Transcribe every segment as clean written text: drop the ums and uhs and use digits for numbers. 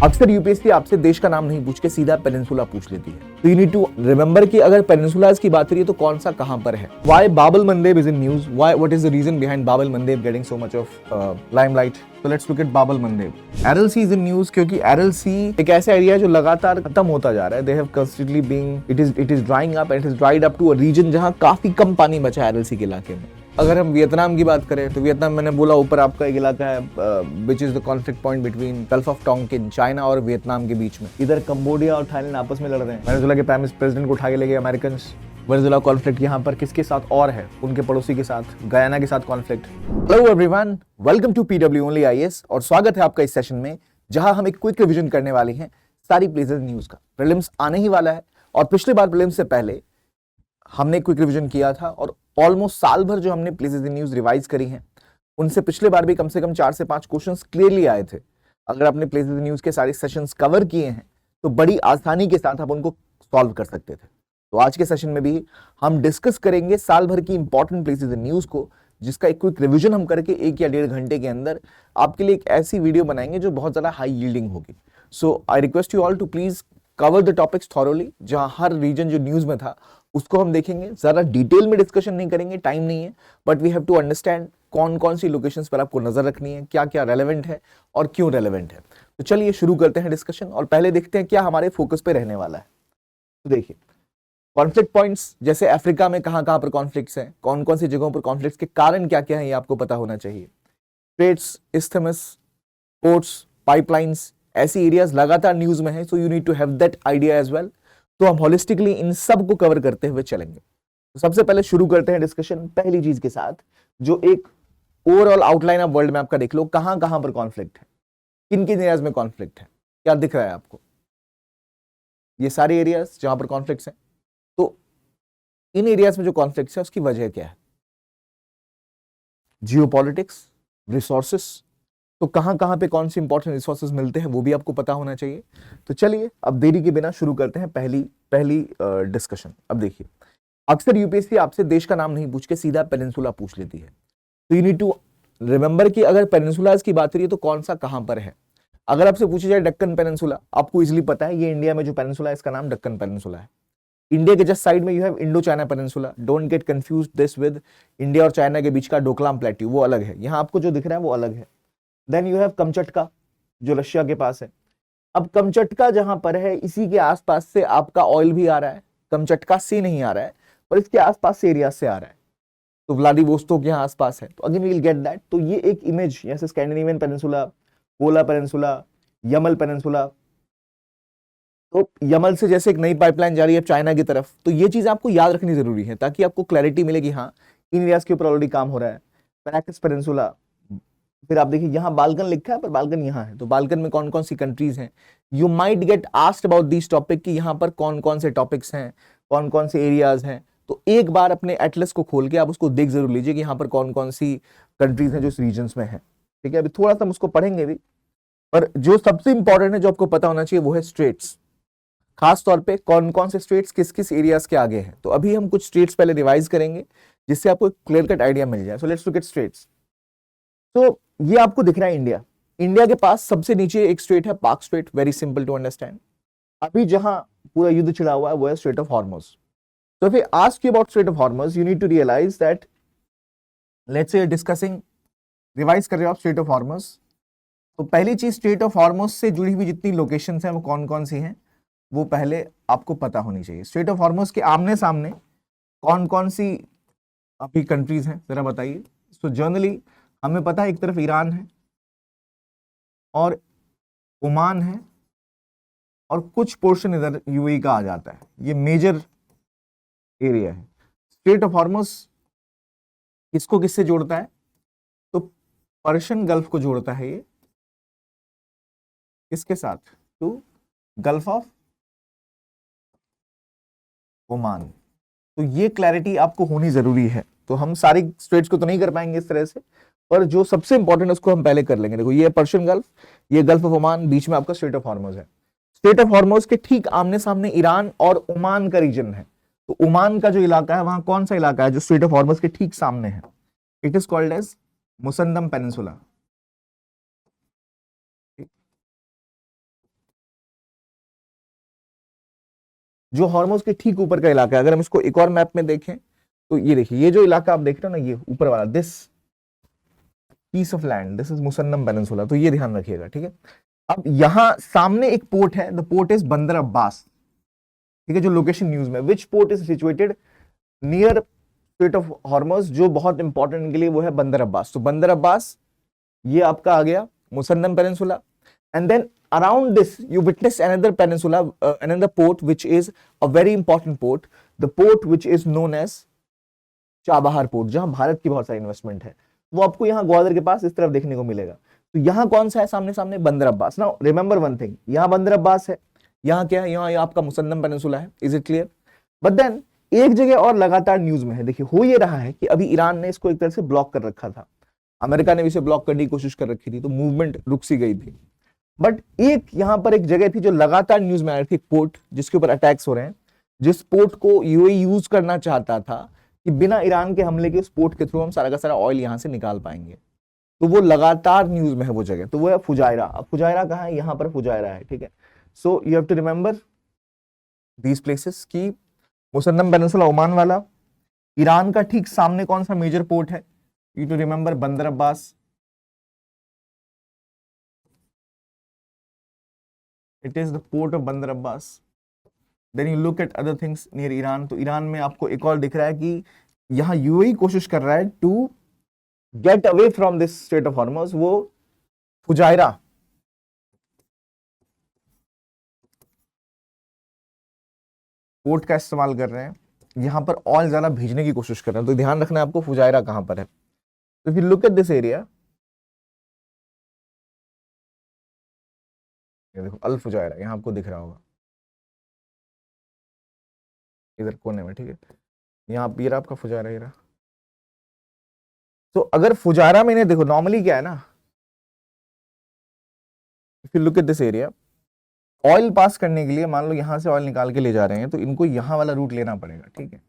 अक्सर यूपीएससी आपसे देश का नाम नहीं पूछ के सीधा पेनिनसुला पूछ लेती है, तो यू नीड टू रिमेंबर कि अगर पेनिनसुलास की बात करिए तो कौन सा कहां पर है। Why Bab el Mandeb is in news, why what is the reason behind Bab el Mandeb getting so much of limelight. So let's look at Babal मंदेब। RLC is in news क्योंकि RLC एक ऐसा एरिया है जो लगातार खत्म होता जा रहा है। They have constantly being it is drying up and it has dried up to a region जहां काफी कम पानी बचा है RLC के इलाके में। अगर हम वियतनाम की बात करें तो वियतनाम, मैंने बोला ऊपर, आपका एक इलाका है which is the conflict point between gulf of Tonkin, China और वियतनाम के बीच में। इधर कंबोडिया और थाईलैंड आपस में लड़ रहे हैं। वेनेजुएला के प्राइम प्रेसिडेंट को उठा के ले गए अमेरिकन। वेनेजुएला कॉन्फ्लिक्ट यहाँ पर किसके साथ और है, उनके पड़ोसी के साथ, गयाना के साथ conflict. Hello everyone, welcome to PW only IAS और स्वागत है आपका इस सेशन में जहां हम एक क्विक रिवीजन करने वाले हैं सारी प्लेसेस न्यूज का। प्रीलिम्स आने ही वाला है और पिछली बार प्रीलिम्स से पहले हमने क्विक रिवीजन किया था और ऑलमोस्ट साल भर जो हमने प्लेसेस इन न्यूज रिवाइज करी हैं उनसे पिछले बार भी कम से कम 4 से 5 क्वेश्चंस क्लियरली आए थे। अगर आपने प्लेसेस इन न्यूज के सारे सेशंस कवर किए हैं तो बड़ी आसानी के साथ आप उनको सॉल्व कर सकते थे। तो आज के सेशन में भी हम डिस्कस करेंगे साल भर की इंपॉर्टेंट प्लेसेस इन न्यूज को, जिसका एक क्विक रिवीजन हम करके 1 या 1.5 घंटे के अंदर आपके लिए एक ऐसी वीडियो बनाएंगे जो बहुत ज्यादा हाई यील्डिंग होगी। So I request you all to please cover the topics thoroughly. जहां हर रीजन जो न्यूज में था उसको हम देखेंगे, ज्यादा डिटेल में डिस्कशन नहीं करेंगे, टाइम नहीं है, but we have to understand कौन कौन सी लोकेशंस पर आपको नजर रखनी है, क्या क्या रेलेवेंट है और क्यों रेलेवेंट है। तो चलिए शुरू करते हैं डिस्कशन और पहले देखते हैं क्या हमारे फोकस पे रहने वाला है। तो देखिए, कॉन्फ्लिक्ट पॉइंट्स जैसे अफ्रीका में कहां कहां पर कॉन्फ्लिक्ट्स हैं, कौन कौन सी जगहों पर कॉन्फ्लिक्ट्स के कारण क्या क्या है, ये आपको पता होना चाहिए। स्ट्रेट्स, इस्थमस, पोर्ट्स, पाइपलाइंस, ऐसी एरियाज लगातार न्यूज में है, so you need to have that idea as well. तो हम होलिस्टिकली इन सब को कवर करते हुए चलेंगे। तो सबसे पहले शुरू करते हैं डिस्कशन पहली चीज के साथ, जो एक ओवरऑल आउटलाइन ऑफ वर्ल्ड में आपका देख लो कहां कहां पर कॉन्फ्लिक्ट है, किन किन एरियाज में कॉन्फ्लिक्ट है। क्या दिख रहा है आपको? ये सारे एरियाज जहां पर कॉन्फ्लिक्ट्स हैं। तो इन एरियाज में जो कॉन्फ्लिक्ट्स है उसकी वजह क्या है? जियोपॉलिटिक्स, रिसोर्सेस, तो कहां कहां पे कौन सी इंपॉर्टेंट रिसोर्सेज मिलते हैं वो भी आपको पता होना चाहिए। तो चलिए अब देरी के बिना शुरू करते हैं पहली डिस्कशन। अब देखिए, अक्सर यूपीएससी आपसे देश का नाम नहीं पूछ के सीधा पेनिनसुला पूछ लेती है, तो यू नीड टू रिमेंबर कि अगर पेनिनसुलास की बात करिए तो कौन सा कहां पर है। अगर आपसे पूछा जाए डक्कन पेनिनसुला, आपको इजिली पता है ये इंडिया में जो पेनिनसुला है इसका नाम डक्कन पेनिनसुला है। इंडिया के जस्ट साइड में you have Indo China peninsula. Don't get confused this with India और चाइना के बीच का डोकलाम प्लेट्यू, वो अलग है। यहां आपको जो दिख रहा है वो अलग है। देन यू हैव कमचटका जो रशिया के पास है। अब कमचटका जहां पर है इसी के आसपास से आपका ऑयल भी आ रहा है, कमचटका से नहीं आ रहा है पर इसके आसपास से एरिया से आ रहा है। तो व्लादिवोस्तोक यहाँ आसपास है, तो again we will get that. तो ये एक इमेज, जैसे Scandinavian peninsula, Kola peninsula, Yamal peninsula. तो यमल से जैसे एक नई पाइपलाइन जा रही है चाइना की तरफ, तो ये चीज आपको याद रखनी जरूरी है ताकि आपको क्लैरिटी मिले कि हाँ इन एरियाज के ऊपर ऑलरेडी काम हो रहा है। पैराकस पेनिनसुला, फिर आप देखिए यहाँ बाल्कन लिखा है पर बाल्कन यहाँ है, तो बाल्कन में कौन कौन सी कंट्रीज हैं। You might get asked about this topic कि यहाँ पर कौन कौन से टॉपिक्स हैं, कौन कौन से एरियाज हैं। तो एक बार अपने एटलस को खोल के आप उसको देख जरूर लीजिए कि यहाँ पर कौन कौन सी कंट्रीज हैं जो इस रीजन में है। ठीक है, अभी थोड़ा सा हम उसको पढ़ेंगे भी, पर जो सबसे इंपॉर्टेंट है जो आपको पता होना चाहिए वो है स्ट्रेट्स। खास तौर पे कौन कौन से स्ट्रेट्स किस किस एरियाज के आगे हैं। तो अभी हम कुछ स्ट्रेट्स पहले रिवाइज करेंगे जिससे आपको एक क्लियर कट आइडिया मिल जाए। So let's look at straits. तो ये आपको दिख रहा है इंडिया। इंडिया के पास सबसे नीचे एक स्ट्रेट है Palk strait, very simple to understand. अभी जहां पूरा युद्ध छिड़ा हुआ है वो है strait of Hormuz. So if I ask you about Strait of Hormuz, you need to realize that, let's say you're discussing, revise कर रहे हो आप स्ट्रेट ऑफ हॉर्मुज, तो पहली चीज स्ट्रेट ऑफ हॉर्मुज से जुड़ी हुई जितनी लोकेशंस हैं वो कौन कौन सी हैं वो पहले आपको पता होनी चाहिए। स्ट्रेट ऑफ हॉर्मुज के आमने सामने कौन कौन सी अभी कंट्रीज हैं जरा बताइए। सो जनरली हमें पता है एक तरफ ईरान है और ओमान है और कुछ पोर्शन इधर यूएई का आ जाता है, ये मेजर एरिया है। स्ट्रेट ऑफ हॉर्मुज किसको किससे जोड़ता है? तो पर्शियन गल्फ को जोड़ता है ये, किसके साथ? To Gulf of Oman. तो ये क्लैरिटी आपको होनी जरूरी है। तो हम सारी स्ट्रेट्स को तो नहीं कर पाएंगे इस तरह से, पर जो सबसे इंपॉर्टेंट है उसको हम पहले कर लेंगे। देखो ये पर्शियन गल्फ, ये गल्फ ऑफ ओमान, बीच में आपका स्ट्रेट ऑफ हॉर्मुज है। स्ट्रेट ऑफ हॉर्मुज के ठीक आमने सामने ईरान और ओमान का रीजन है। तो ओमान का जो इलाका है वहां कौन सा इलाका है जो स्ट्रेट ऑफ हॉर्मुज के ठीक सामने है? It is called as Musandam peninsula. जो हॉर्मोज के ठीक ऊपर का इलाका है। अगर हम इसको एक और मैप में देखें तो ये देखिए, ये जो इलाका आप देख रहे हो ना, ये ऊपर वाला, this piece of land, this is Musandam Peninsula, तो ये ध्यान रखिएगा, ठीक है। अब यहां सामने एक पोर्ट है, द पोर्ट इज बंदर अब्बास, ठीक है, जो लोकेशन न्यूज में, विच port is situated near straight of Hormoz, जो बहुत इंपॉर्टेंट इनके लिए वो है बंदर अब्बास। तो बंदर अब्बास ये आपका आ गया Musandam Peninsula, and then around this you witness another peninsula, another port which is a very important port, the port which is known as Chabahar port, जहां भारत की बहुत सारी इन्वेस्टमेंट है, वो आपको यहाँ ग्वादर के पास इस तरफ देखने को मिलेगा। तो यहाँ कौन सा है सामने सामने, Bandar Abbas. Now remember one thing, यहाँ बंदर अब्बास है, यहाँ क्या है, यहाँ आपका मुसन्नम पेनिनसुला है, is it clear. But then एक जगह और लगातार न्यूज में है, देखिए हो ये रहा है कि अभी ईरान ने इसको एक तरह से ब्लॉक कर रखा था, अमेरिका ने भी इसे ब्लॉक करने की कोशिश कर रखी थी, तो मूवमेंट रुक सी गई थी। बट एक यहां पर एक जगह थी जो लगातार न्यूज में आ रही थी, पोर्ट जिसके ऊपर अटैक्स हो रहे हैं, जिस पोर्ट को यूएई यूज करना चाहता था कि बिना ईरान के हमले के उस पोर्ट के थ्रू हम सारा का सारा ऑयल यहां से निकाल पाएंगे, तो वो लगातार न्यूज में है वो जगह, तो वो है फुजायरा। अब फुजायरा कहाँ है, यहां पर फुजायरा है, ठीक है। So you have to remember these places की मुसन्नम पेनिनसुला ओमान वाला, ईरान का ठीक सामने कौन सा मेजर पोर्ट है, you to remember Bandar Abbas, it is the port of Bandar Abbas. Then you look at other things near Iran, तो Iran में आपको एक और दिख रहा है कि यहाँ यूएई कोशिश कर रहा है to get away from this strait of Hormuz, वो फुजायरा पोर्ट का इस्तेमाल कर रहे हैं, यहाँ पर ऑयल ज्यादा भेजने की कोशिश कर रहे हैं। तो ध्यान रखना है आपको फुजायरा कहां पर है। तो if you look at this area, ये देखो अल फुजायरा, यहाँ आपको दिख रहा होगा इधर कोने में, ठीक है, यहाँ ये रहा आपका फुजायरा, ये रहा। तो अगर फुजायरा में इन्हें देखो, नॉर्मली क्या है ना, if you look at this area, oil pass करने के लिए मान लो यहां से ऑयल निकाल के ले जा रहे हैं, तो इनको यहाँ वाला रूट लेना पड़ेगा, ठीक है।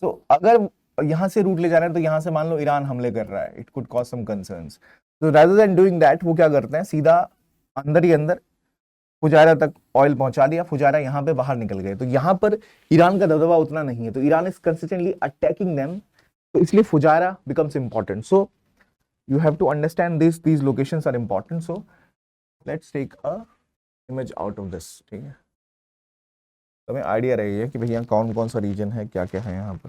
तो अगर यहां से रूट ले जा रहे हैं, तो यहां से मान लो ईरान हमले कर रहा है, it could cause some concerns, तो रादर देन डूइंग दैट वो क्या करते हैं, सीधा अंदर ही अंदर फुजायरा तक ऑयल पहुंचा दिया, फुजायरा यहाँ पे बाहर निकल गए। तो यहाँ पर ईरान का दबदबा उतना नहीं है, तो Iran is consistently attacking them, तो इसलिए Fujairah becomes important. So you have to understand these locations are important. So let's take a image out of this, ठीक है, तो हमें आइडिया रहेगी कि भैया कौन कौन सा रीजन है, क्या क्या है यहाँ पर।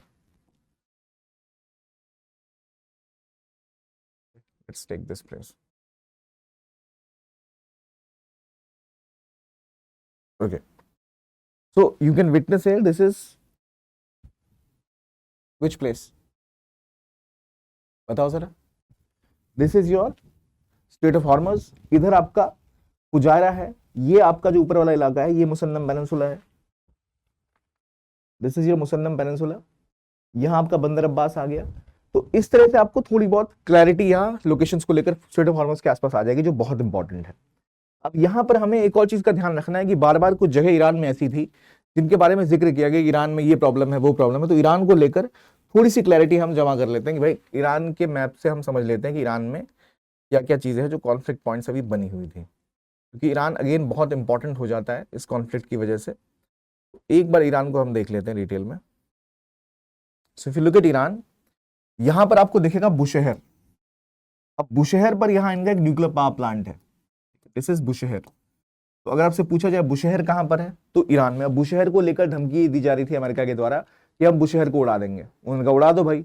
Let's take this place, okay, so you can witness here, this is which place, बताओ जरा, this is your Strait of Hormuz, इधर आपका फुजायरा है, ये आपका जो ऊपर वाला इलाका है ये मुसन्नम पेनिनसुला है, दिस इज योर मुसन्नम पेनिनसुला, यहाँ आपका बंदर अब्बास आ गया। तो इस तरह से आपको थोड़ी बहुत क्लैरिटी यहाँ लोकेशंस को लेकर स्ट्रेट ऑफ हॉर्मज के आसपास आ जाएगी, जो बहुत इंपॉर्टेंट है। अब यहाँ पर हमें एक और चीज का ध्यान रखना है कि बार बार कुछ जगह ईरान में ऐसी थी जिनके बारे में जिक्र किया गया, ईरान में ये प्रॉब्लम है वो प्रॉब्लम है, तो ईरान को लेकर थोड़ी सी क्लैरिटी हम जमा कर लेते हैं कि भाई ईरान के मैप से हम समझ लेते हैं कि ईरान में क्या क्या चीजें हैं जो कॉन्फ्लिक्ट पॉइंट्स अभी बनी हुई थी, क्योंकि ईरान अगेन बहुत इंपॉर्टेंट हो जाता है इस कॉन्फ्लिक्ट की वजह से। एक बार ईरान को हम देख लेते हैं डिटेल में। So if you look eight Iran, यहाँ पर आपको दिखेगा बुशहर। अब बुशहर पर यहाँ इनका एक न्यूक्लियर पावर प्लांट है, दिस इज बुशहर। तो अगर आपसे पूछा जाए बुशहर कहां पर है, तो ईरान में। अब बुशहर को लेकर धमकी दी जा रही थी अमेरिका के द्वारा कि हम बुशहर को उड़ा देंगे, उन्होंने कहा उड़ा दो भाई,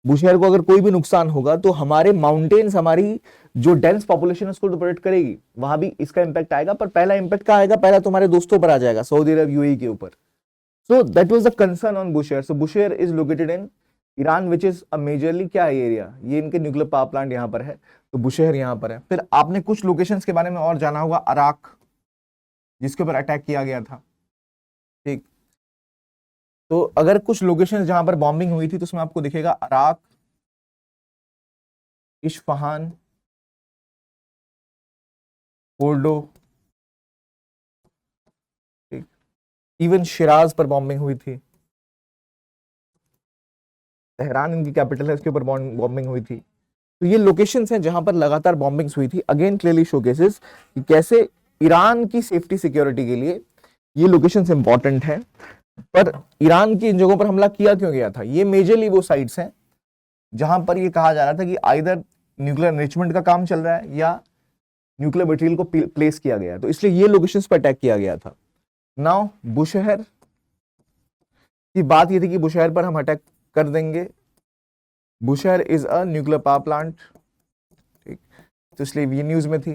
बुशहर को अगर कोई भी नुकसान होगा तो हमारे माउंटेन्स, हमारी जो डेंस पॉपुलेशन है उसको तो प्रोटेक्ट करेगी, वहां भी इसका इंपैक्ट आएगा, पर पहला इंपैक्ट क्या आएगा, पहला तुम्हारे दोस्तों पर आ जाएगा, सऊदी अरब यूएई के ऊपर। So that was the concern on Bushehr. So Bushehr is located in Iran which is a majorly क्या है एरिया, ये इनके न्यूक्लियर पावर प्लांट यहाँ पर है, तो बुशहर यहाँ पर है। फिर आपने कुछ लोकेशंस के बारे में और जाना होगा, अराक जिसके ऊपर अटैक किया गया था, ठीक। तो अगर कुछ लोकेशंस जहां पर बॉम्बिंग हुई थी तो उसमें आपको दिखेगा अराक, इस्फहान, फोर्डो, ठीक, इवन शिराज पर बॉम्बिंग हुई थी, तेहरान इनकी कैपिटल है, उसके ऊपर बॉम्बिंग हुई थी। तो ये लोकेशंस हैं जहां पर लगातार बॉम्बिंग्स हुई थी। अगेन क्लियरली शोकेसेस कि कैसे ईरान की सेफ्टी सिक्योरिटी के लिए ये लोकेशंस इंपॉर्टेंट हैं। पर ईरान की इन जगहों पर हमला किया क्यों गया था? ये मेजरली वो साइट्स हैं जहां पर ये कहा जा रहा था कि आइदर न्यूक्लियर एनरिचमेंट का काम चल रहा है या न्यूक्लियर मटेरियल को प्लेस किया गया, तो इसलिए ये लोकेशंस पर अटैक किया गया था। नाउ बुशहर की बात ये थी कि बुशहर पर हम अटैक कर देंगे। Bushehr is a nuclear power plant, ठीक, तो इसलिए ये न्यूज में थी।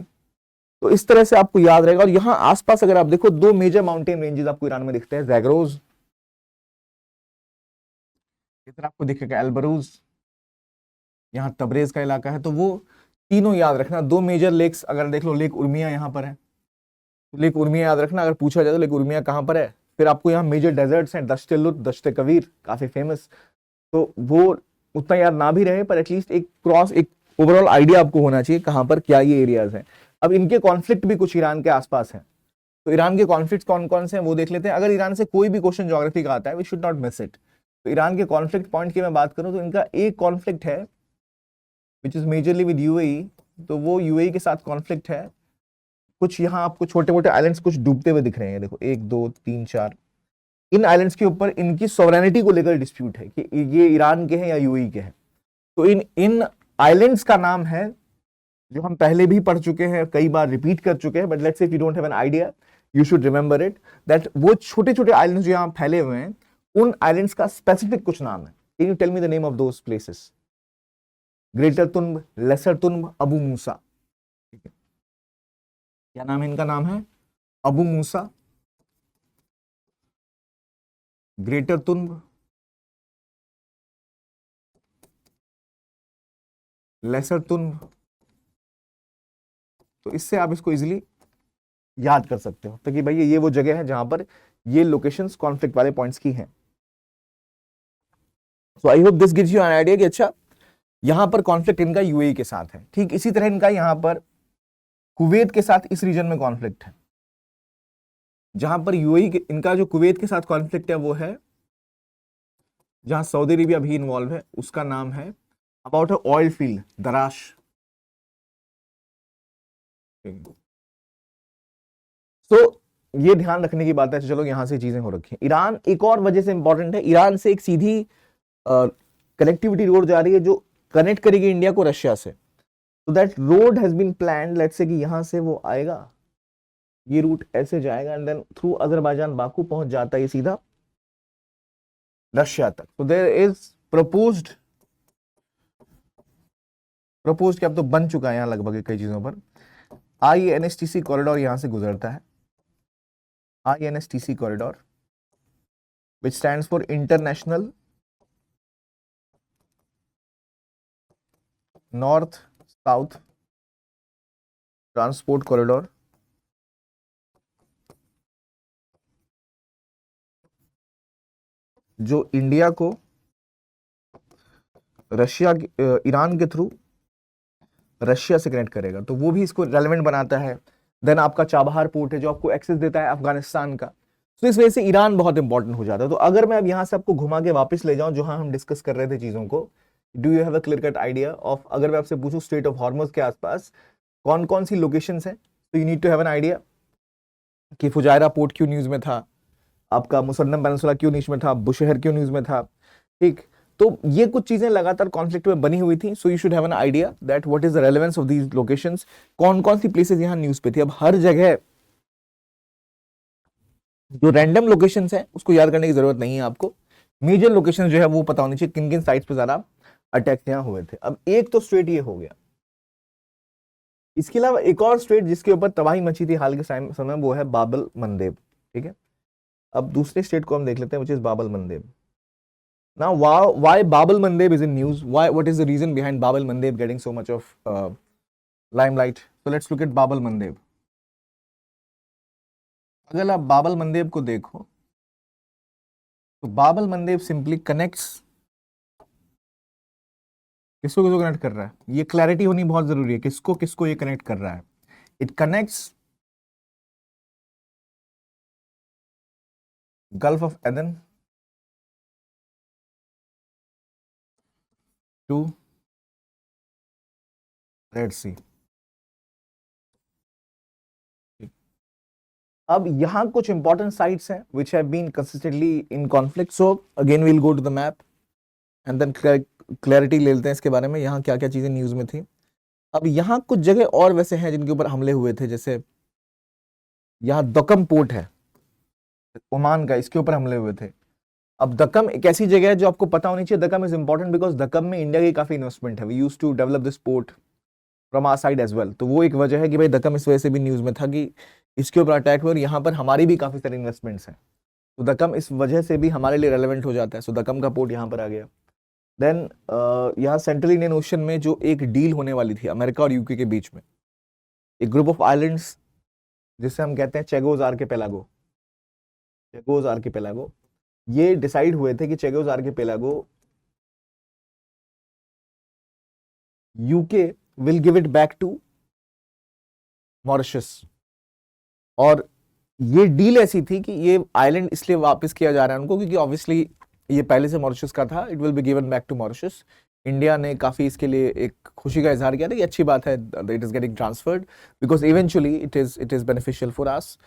तो इस तरह से आपको याद रहेगा। और यहां आसपास अगर आप देखो, दो मेजर माउंटेन रेंजेस आपको ईरान में दिखते हैं, जैगरोज, इधर आपको दिखेगा एल्बरूज, यहाँ तबरेज का इलाका है। तो वो तीनों याद रखना। दो मेजर लेक्स अगर देख लो, लेक उर्मिया यहाँ पर है, तो लेक उर्मिया याद रखना। अगर पूछा जाए तो लेक उर्मिया कहाँ पर है। फिर आपको यहाँ मेजर डेजर्ट्स हैं, दश्त लुत, दश्त कबीर, काफी फेमस। तो वो उतना याद ना भी रहे, पर एटलीस्ट एक ओवरऑल आइडिया आपको होना चाहिए कहां पर क्या ये एरियाज हैं। अब इनके कॉन्फ्लिक्ट भी कुछ ईरान के आसपास हैं, तो ईरान के कॉन्फ्लिक्ट कौन कौन से हैं वो देख लेते हैं। अगर ईरान से कोई भी क्वेश्चन ज्योग्राफी का आता है, we should not miss it. तो ईरान के कॉन्फ्लिक्ट पॉइंट की मैं बात करूं तो इनका एक कॉन्फ्लिक्ट है which is majorly with UAE. तो वो यूएई के साथ कॉन्फ्लिक्ट है। कुछ यहाँ आपको छोटे मोटे आइलैंड्स कुछ डूबते हुए दिख रहे हैं, देखो 1 2 3 4। इन आइलैंड्स के ऊपर इनकी सॉवरेनिटी को लेकर डिस्प्यूट है कि ये ईरान के हैं या यूएई के हैं। तो इन इन आइलैंड्स का नाम है, जो हम पहले भी पढ़ चुके हैं, कई बार रिपीट कर चुके हैं, but let's say if you don't have an idea, you should remember it, that वो छोटे छोटे आइलैंड्स जो यहाँ फैले हुए हैं, उन आइलैंड्स का स्पेसिफिक कुछ नाम है। Can you tell me the name of those places? Greater Tunb, Lesser Tunb, Abu Musa. ठीक है, क्या नाम है इनका? नाम है Abu Musa, Greater Tunb, Lesser Tunb. तो इससे आप इसको इजिली याद कर सकते हो, तो कि भाई ये वो जगह है जहां पर ये लोकेशंस कॉन्फ्लिक्ट वाले पॉइंट्स की हैं। So I hope this gives you an idea कि अच्छा, यहां पर कॉन्फ्लिक्ट इनका यूएई के साथ है। ठीक इसी तरह इनका यहां पर कुवैत के साथ इस रीजन में कॉन्फ्लिक्ट है। जहां पर यूएई इनका जो कुवैत के साथ कॉन्फ्लिक्ट है वो है जहां सऊदी अरेबिया भी इन्वॉल्व है, उसका नाम है अबाउट अ ऑयल फील्ड, दराश। तो ये ध्यान रखने की बात है। चलो यहां से चीजें हो रखी हैं। ईरान एक और वजह से इंपॉर्टेंट है, ईरान से एक सीधी कनेक्टिविटी रोड जा रही है जो कनेक्ट करेगी इंडिया को रशिया से। तो that road has been planned, let's say कि यहां से वो आएगा, ये रूट ऐसे जाएगा and then through Azerbaijan Baku पहुंच जाता है ये सीधा रशिया तक। तो देयर इज प्रपोज्ड कि अब तो बन चुका है यहाँ लगभग कई चीजों पर। INSTC कॉरिडोर यहां से गुजरता है, INSTC corridor which stands for international north south transport corridor. जो इंडिया को रशिया ईरान के थ्रू रशिया से कनेक्ट करेगा, तो वो भी इसको रेलेवेंट बनाता है। देन आपका चाबहार पोर्ट है जो आपको एक्सेस देता है अफगानिस्तान का। तो इस वजह से ईरान बहुत इंपॉर्टेंट हो जाता है। तो अगर मैं अब यहां से आपको घुमा के वापस ले जाऊं जहां हम डिस्कस कर रहे थे चीजों को, do you have a clear cut idea of, अगर मैं आपसे पूछूं स्ट्रेट ऑफ हॉर्मुज के आसपास कौन कौन सी लोकेशंस हैं, तो you need to have an idea कि फुजायरा पोर्ट क्यों न्यूज में था, आपका मुसन्नम पेनिनसुला क्यों न्यूज में था, बुशहर क्यों न्यूज में था। ठीक, तो ये कुछ चीजें लगातार कॉन्फ्लिक्ट में बनी हुई थी। So you should have an idea that what is the relevance of these locations, कौन कौन सी प्लेसेस यहां न्यूज पे थी। अब हर जगह जो रैंडम लोकेशंस है उसको याद करने की जरूरत नहीं है आपको। मेजर लोकेशन जो है वो पता होनी चाहिए, किन किन साइट्स पे ज्यादा अटैक यहाँ हुए थे। अब एक तो स्टेट ये हो गया, इसके अलावा एक और स्टेट जिसके ऊपर तबाही मची थी हाल के समय, वो है बाबल मंदेब। ठीक है, अब दूसरे स्टेट को हम देख लेते हैं which is Babal मंदेब। Now, why Babel Mandeb is in news? What is the reason behind Babel Mandeb getting so much of limelight? So let's look at Babel Mandeb. अगर आप बाबल मंदेब को देखो तो बाबल मंदेब सिंपली कनेक्ट्स, किसको किसको कनेक्ट कर रहा है, ये क्लैरिटी होनी बहुत जरूरी है, किसको किसको ये कनेक्ट कर रहा है। It connects Gulf of Aden to Red Sea. अब यहाँ कुछ इंपॉर्टेंट साइट्स हैं which have been consistently in conflict. So again we'll go to the map and then clarity ले लेते हैं इसके बारे में, यहाँ क्या क्या चीजें न्यूज में थी। अब यहाँ कुछ जगह और वैसे हैं जिनके ऊपर हमले हुए थे, जैसे यहाँ दक्कम पोर्ट है ओमान का, इसके ऊपर हमले हुए थे। अब दक्कम एक ऐसी जगह है जो आपको पता होनी चाहिए। Duqm is important because Duqm में इंडिया की काफी इन्वेस्टमेंट है। We used to develop this port from our side as well. तो वो एक वजह है कि भाई दक्कम इस वजह से भी न्यूज में था कि इसके ऊपर अटैक हुआ और यहाँ पर हमारी भी काफी सारी इन्वेस्टमेंट्स हैं, तो दक्कम इस वजह से भी हमारे लिए रेलेवेंट हो जाता है। सो दक्कम का पोर्ट यहाँ पर आ गया। देन यहाँ सेंट्रल इंडियन ओशन में जो एक डील होने वाली थी अमेरिका और यूके के बीच में, एक ग्रुप ऑफ आइलैंड्स जिसे हम कहते हैं चेगोज आर्किपेलागो, चेगोज आर्किपेलागो, ये डिसाइड हुए थे कि Chagos Archipelago UK will give it back to Mauritius. और ये डील ऐसी थी कि ये आइलैंड इसलिए वापस किया जा रहा है उनको क्योंकि ऑब्वियसली ये पहले से मॉरिशस का था, it will be given back to Mauritius. India ने काफी इसके लिए एक खुशी का इजहार किया था, ये अच्छी बात है, it is getting transferred because eventually it is beneficial for us.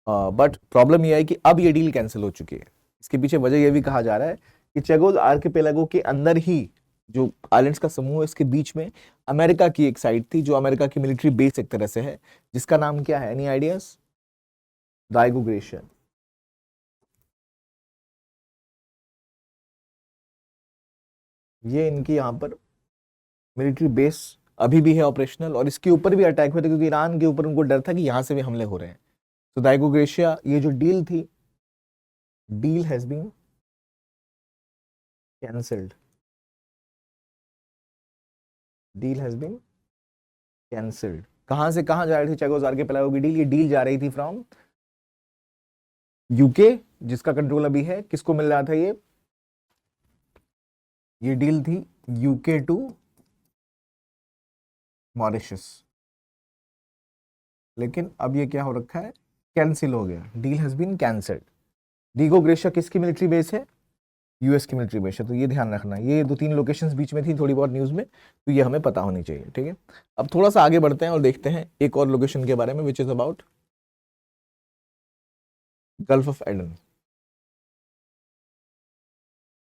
But problem यह है कि अब ये डील कैंसिल हो चुकी है। इसके पीछे वजह यह भी कहा जा रहा है कि चेगोज आर्किपेलागो के अंदर ही जो आइलैंड्स का समूह है, इसके बीच में अमेरिका की एक साइड थी जो अमेरिका की मिलिट्री बेस एक तरह से है, जिसका नाम क्या है, एनी आइडियाज? डाइगो ग्लेशियर। ये इनकी यहाँ पर मिलिट्री बेस अभी भी है ऑपरेशनल, और इसके ऊपर भी अटैक हुए थे क्योंकि ईरान के ऊपर उनको डर था कि यहाँ से भी हमले हो रहे हैं। तो डाइगो ग्लेशियर, ये जो डील थी, deal has been cancelled, deal has been cancelled. कहां से कहां जा रही थी चेगोज आर्किपेलागो की डील? ये डील जा रही थी फ्रॉम यूके, जिसका कंट्रोल अभी है, किसको मिल रहा था ये डील थी यूके टू मॉरिशस। लेकिन अब ये क्या हो रखा है, कैंसिल हो गया, deal has been cancelled. Diego Garcia किसकी मिलिट्री बेस है? यूएस की मिलिट्री बेस है। तो ये ध्यान रखना, ये 2-3 लोकेशंस बीच में थी थोड़ी बहुत न्यूज में, तो ये हमें पता होनी चाहिए, ठीक है। अब थोड़ा सा आगे बढ़ते हैं और देखते हैं एक और लोकेशन के बारे में, which is about Gulf of Aden.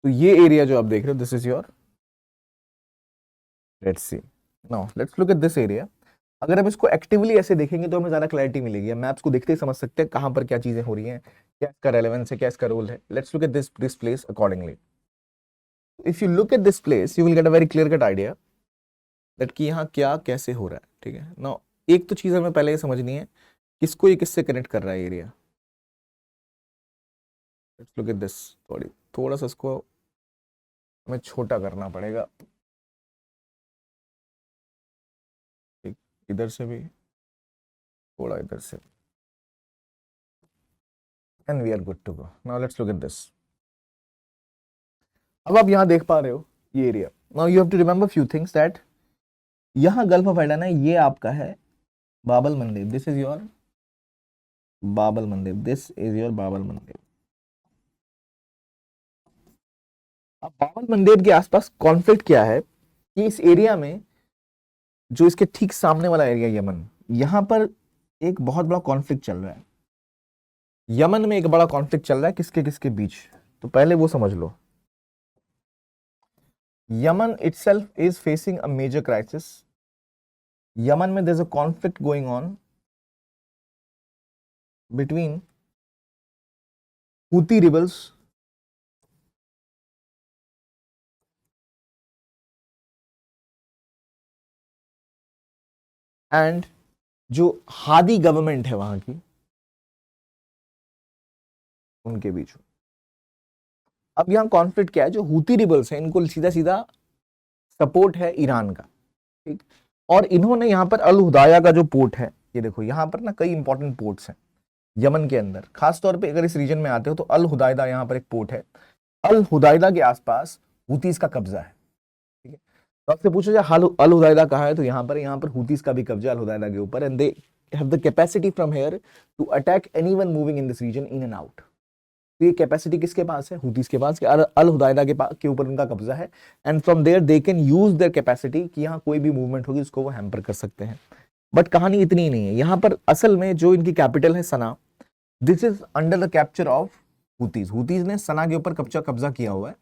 तो ये एरिया जो आप देख रहे हो, this is your Red Sea. Now let's look at this area. अगर हम इसको एक्टिवली ऐसे देखेंगे तो हमें ज्यादा क्लैरिटी मिलेगी। मैप्स को देखते ही समझ सकते हैं कहां पर क्या चीजें हो रही हैं, क्या इसका रेलेवेंस है, क्या इसका रोल है। Let's look at this place accordingly. If you look at this place you will get a very clear cut idea that कि यहाँ क्या कैसे हो रहा है, ठीक है। नाउ एक तो चीज हमें पहले ये समझनी है, किसको ये किससे कनेक्ट कर रहा है area. Let's look at this. थोड़ा सा इसको हमें छोटा करना पड़ेगा, इधर से भी थोड़ा, इधर से, and we are good to go. Now let's look at this. अब आप यहां देख पा रहे हो ये area. Now you have to remember few things that यहां गल्फ ऑफ एडन है, ये आपका है बाबल मंदिर, दिस इज योर बाबल मंदिर, दिस इज योर बाबल मंदिर। अब बाबल मंदिर के आसपास कॉन्फ्लिक्ट क्या है कि इस एरिया में जो इसके ठीक सामने वाला एरिया यमन, यहां पर एक बहुत बड़ा कॉन्फ्लिक्ट चल रहा है। यमन में एक बड़ा कॉन्फ्लिक्ट चल रहा है, किसके किसके बीच? तो पहले वो समझ लो। Yemen itself is facing a major crisis. Yemen में there is a conflict going on between Houthi rebels and जो हादी गवर्नमेंट है वहां की, उनके बीच। अब यहां कॉन्फ्लिक्ट क्या है, जो हूती रिबल्स हैं इनको सीधा सीधा सपोर्ट है ईरान का, ठीक। और इन्होंने यहां पर अल हुदाया का जो पोर्ट है, ये देखो यहां पर ना कई इंपॉर्टेंट पोर्ट्स हैं यमन के अंदर। खास तौर पे अगर इस रीजन में आते हो तो अल हुदायदा यहां पर एक पोर्ट है। अल हुदायदा के आसपास हूतीस का कब्जा है, ठीक है। तो आपसे पूछा जाए अल हुदायदा कहां है, तो यहां पर हूतीस का भी कब्जा अल हुदायदा के ऊपर, and they have the capacity from here to attack anyone moving in this region in and out. तो ये कैपेसिटी किसके पास है? हूतीस के पास, अल हुदायदा के ऊपर उनका कब्जा है, and from there they can use their capacity कि यहाँ कोई भी मूवमेंट होगी उसको वो हैम्पर कर सकते हैं। बट कहानी इतनी ही नहीं है, यहाँ पर असल में जो इनकी कैपिटल है Sanaa, this is under the capture of Houthis. Houthis ने सना के ऊपर कब्जा किया हुआ है,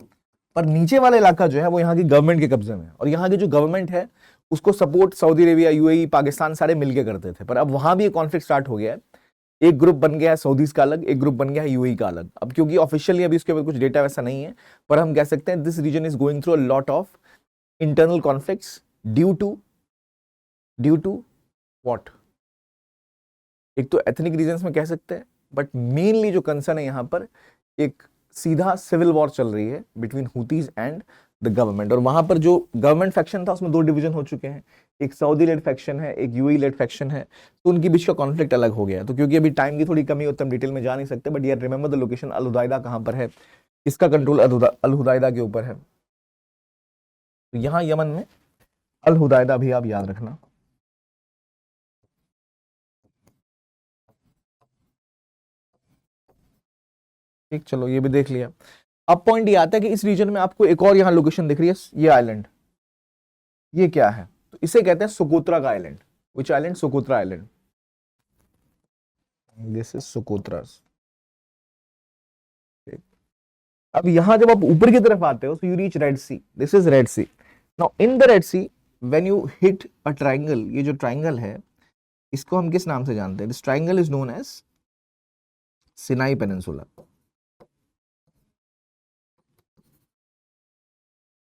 पर नीचे वाला इलाका जो है वो यहाँ की गवर्नमेंट के कब्जे में है, और यहाँ की जो गवर्नमेंट है उसको support Saudi Arabia, UAE, Pakistan सारे मिलके करते थे। पर अब वहां भी एक कॉन्फ्लिक्ट स्टार्ट हो गया है, एक ग्रुप बन गया है सऊदीज का अलग, एक ग्रुप बन गया है यूएई का अलग। अब क्योंकि ऑफिशियली अभी उसके ऊपर कुछ डेटा वैसा नहीं है, पर हम कह सकते हैं this region is going through a lot of internal conflicts due to what, एक तो एथनिक रीजंस में कह सकते हैं, बट मेनली जो कंसर्न है यहाँ पर एक सीधा सिविल वॉर चल रही है बिटवीन हुतीज एंड द गवर्नमेंट। और वहां पर जो गवर्नमेंट फैक्शन था उसमें दो डिवीजन हो चुके हैं, एक सऊदी लेड फैक्शन है, एक यूएई लेड फैक्शन है, तो उनके बीच का कॉन्फ्लिक्ट अलग हो गया। तो क्योंकि अभी टाइम की थोड़ी कमी होती है, हम डिटेल में जा नहीं सकते, बट यार remember the location, Al Hudaydah कहां पर है, इसका कंट्रोल अल हुदैदा के ऊपर है। तो यहां यमन में अल हुदैदा भी आप याद रखना। ठीक, चलो ये भी देख लिया। अब पॉइंट ये आता है कि इस रीजन में आपको एक और यहां लोकेशन दिख रही है, ये आइलैंड, ये क्या है, तो इसे कहते हैं सोकोत्रा का island. Which island? Socotra island. This is Socotra. अब यहां जब आप ऊपर की तरफ आते हो, so you reach Red Sea, this is Red Sea. Now in the Red Sea when you hit a triangle, ये जो ट्राइंगल है इसको हम किस नाम से जानते हैं? This triangle is known as Sinai peninsula.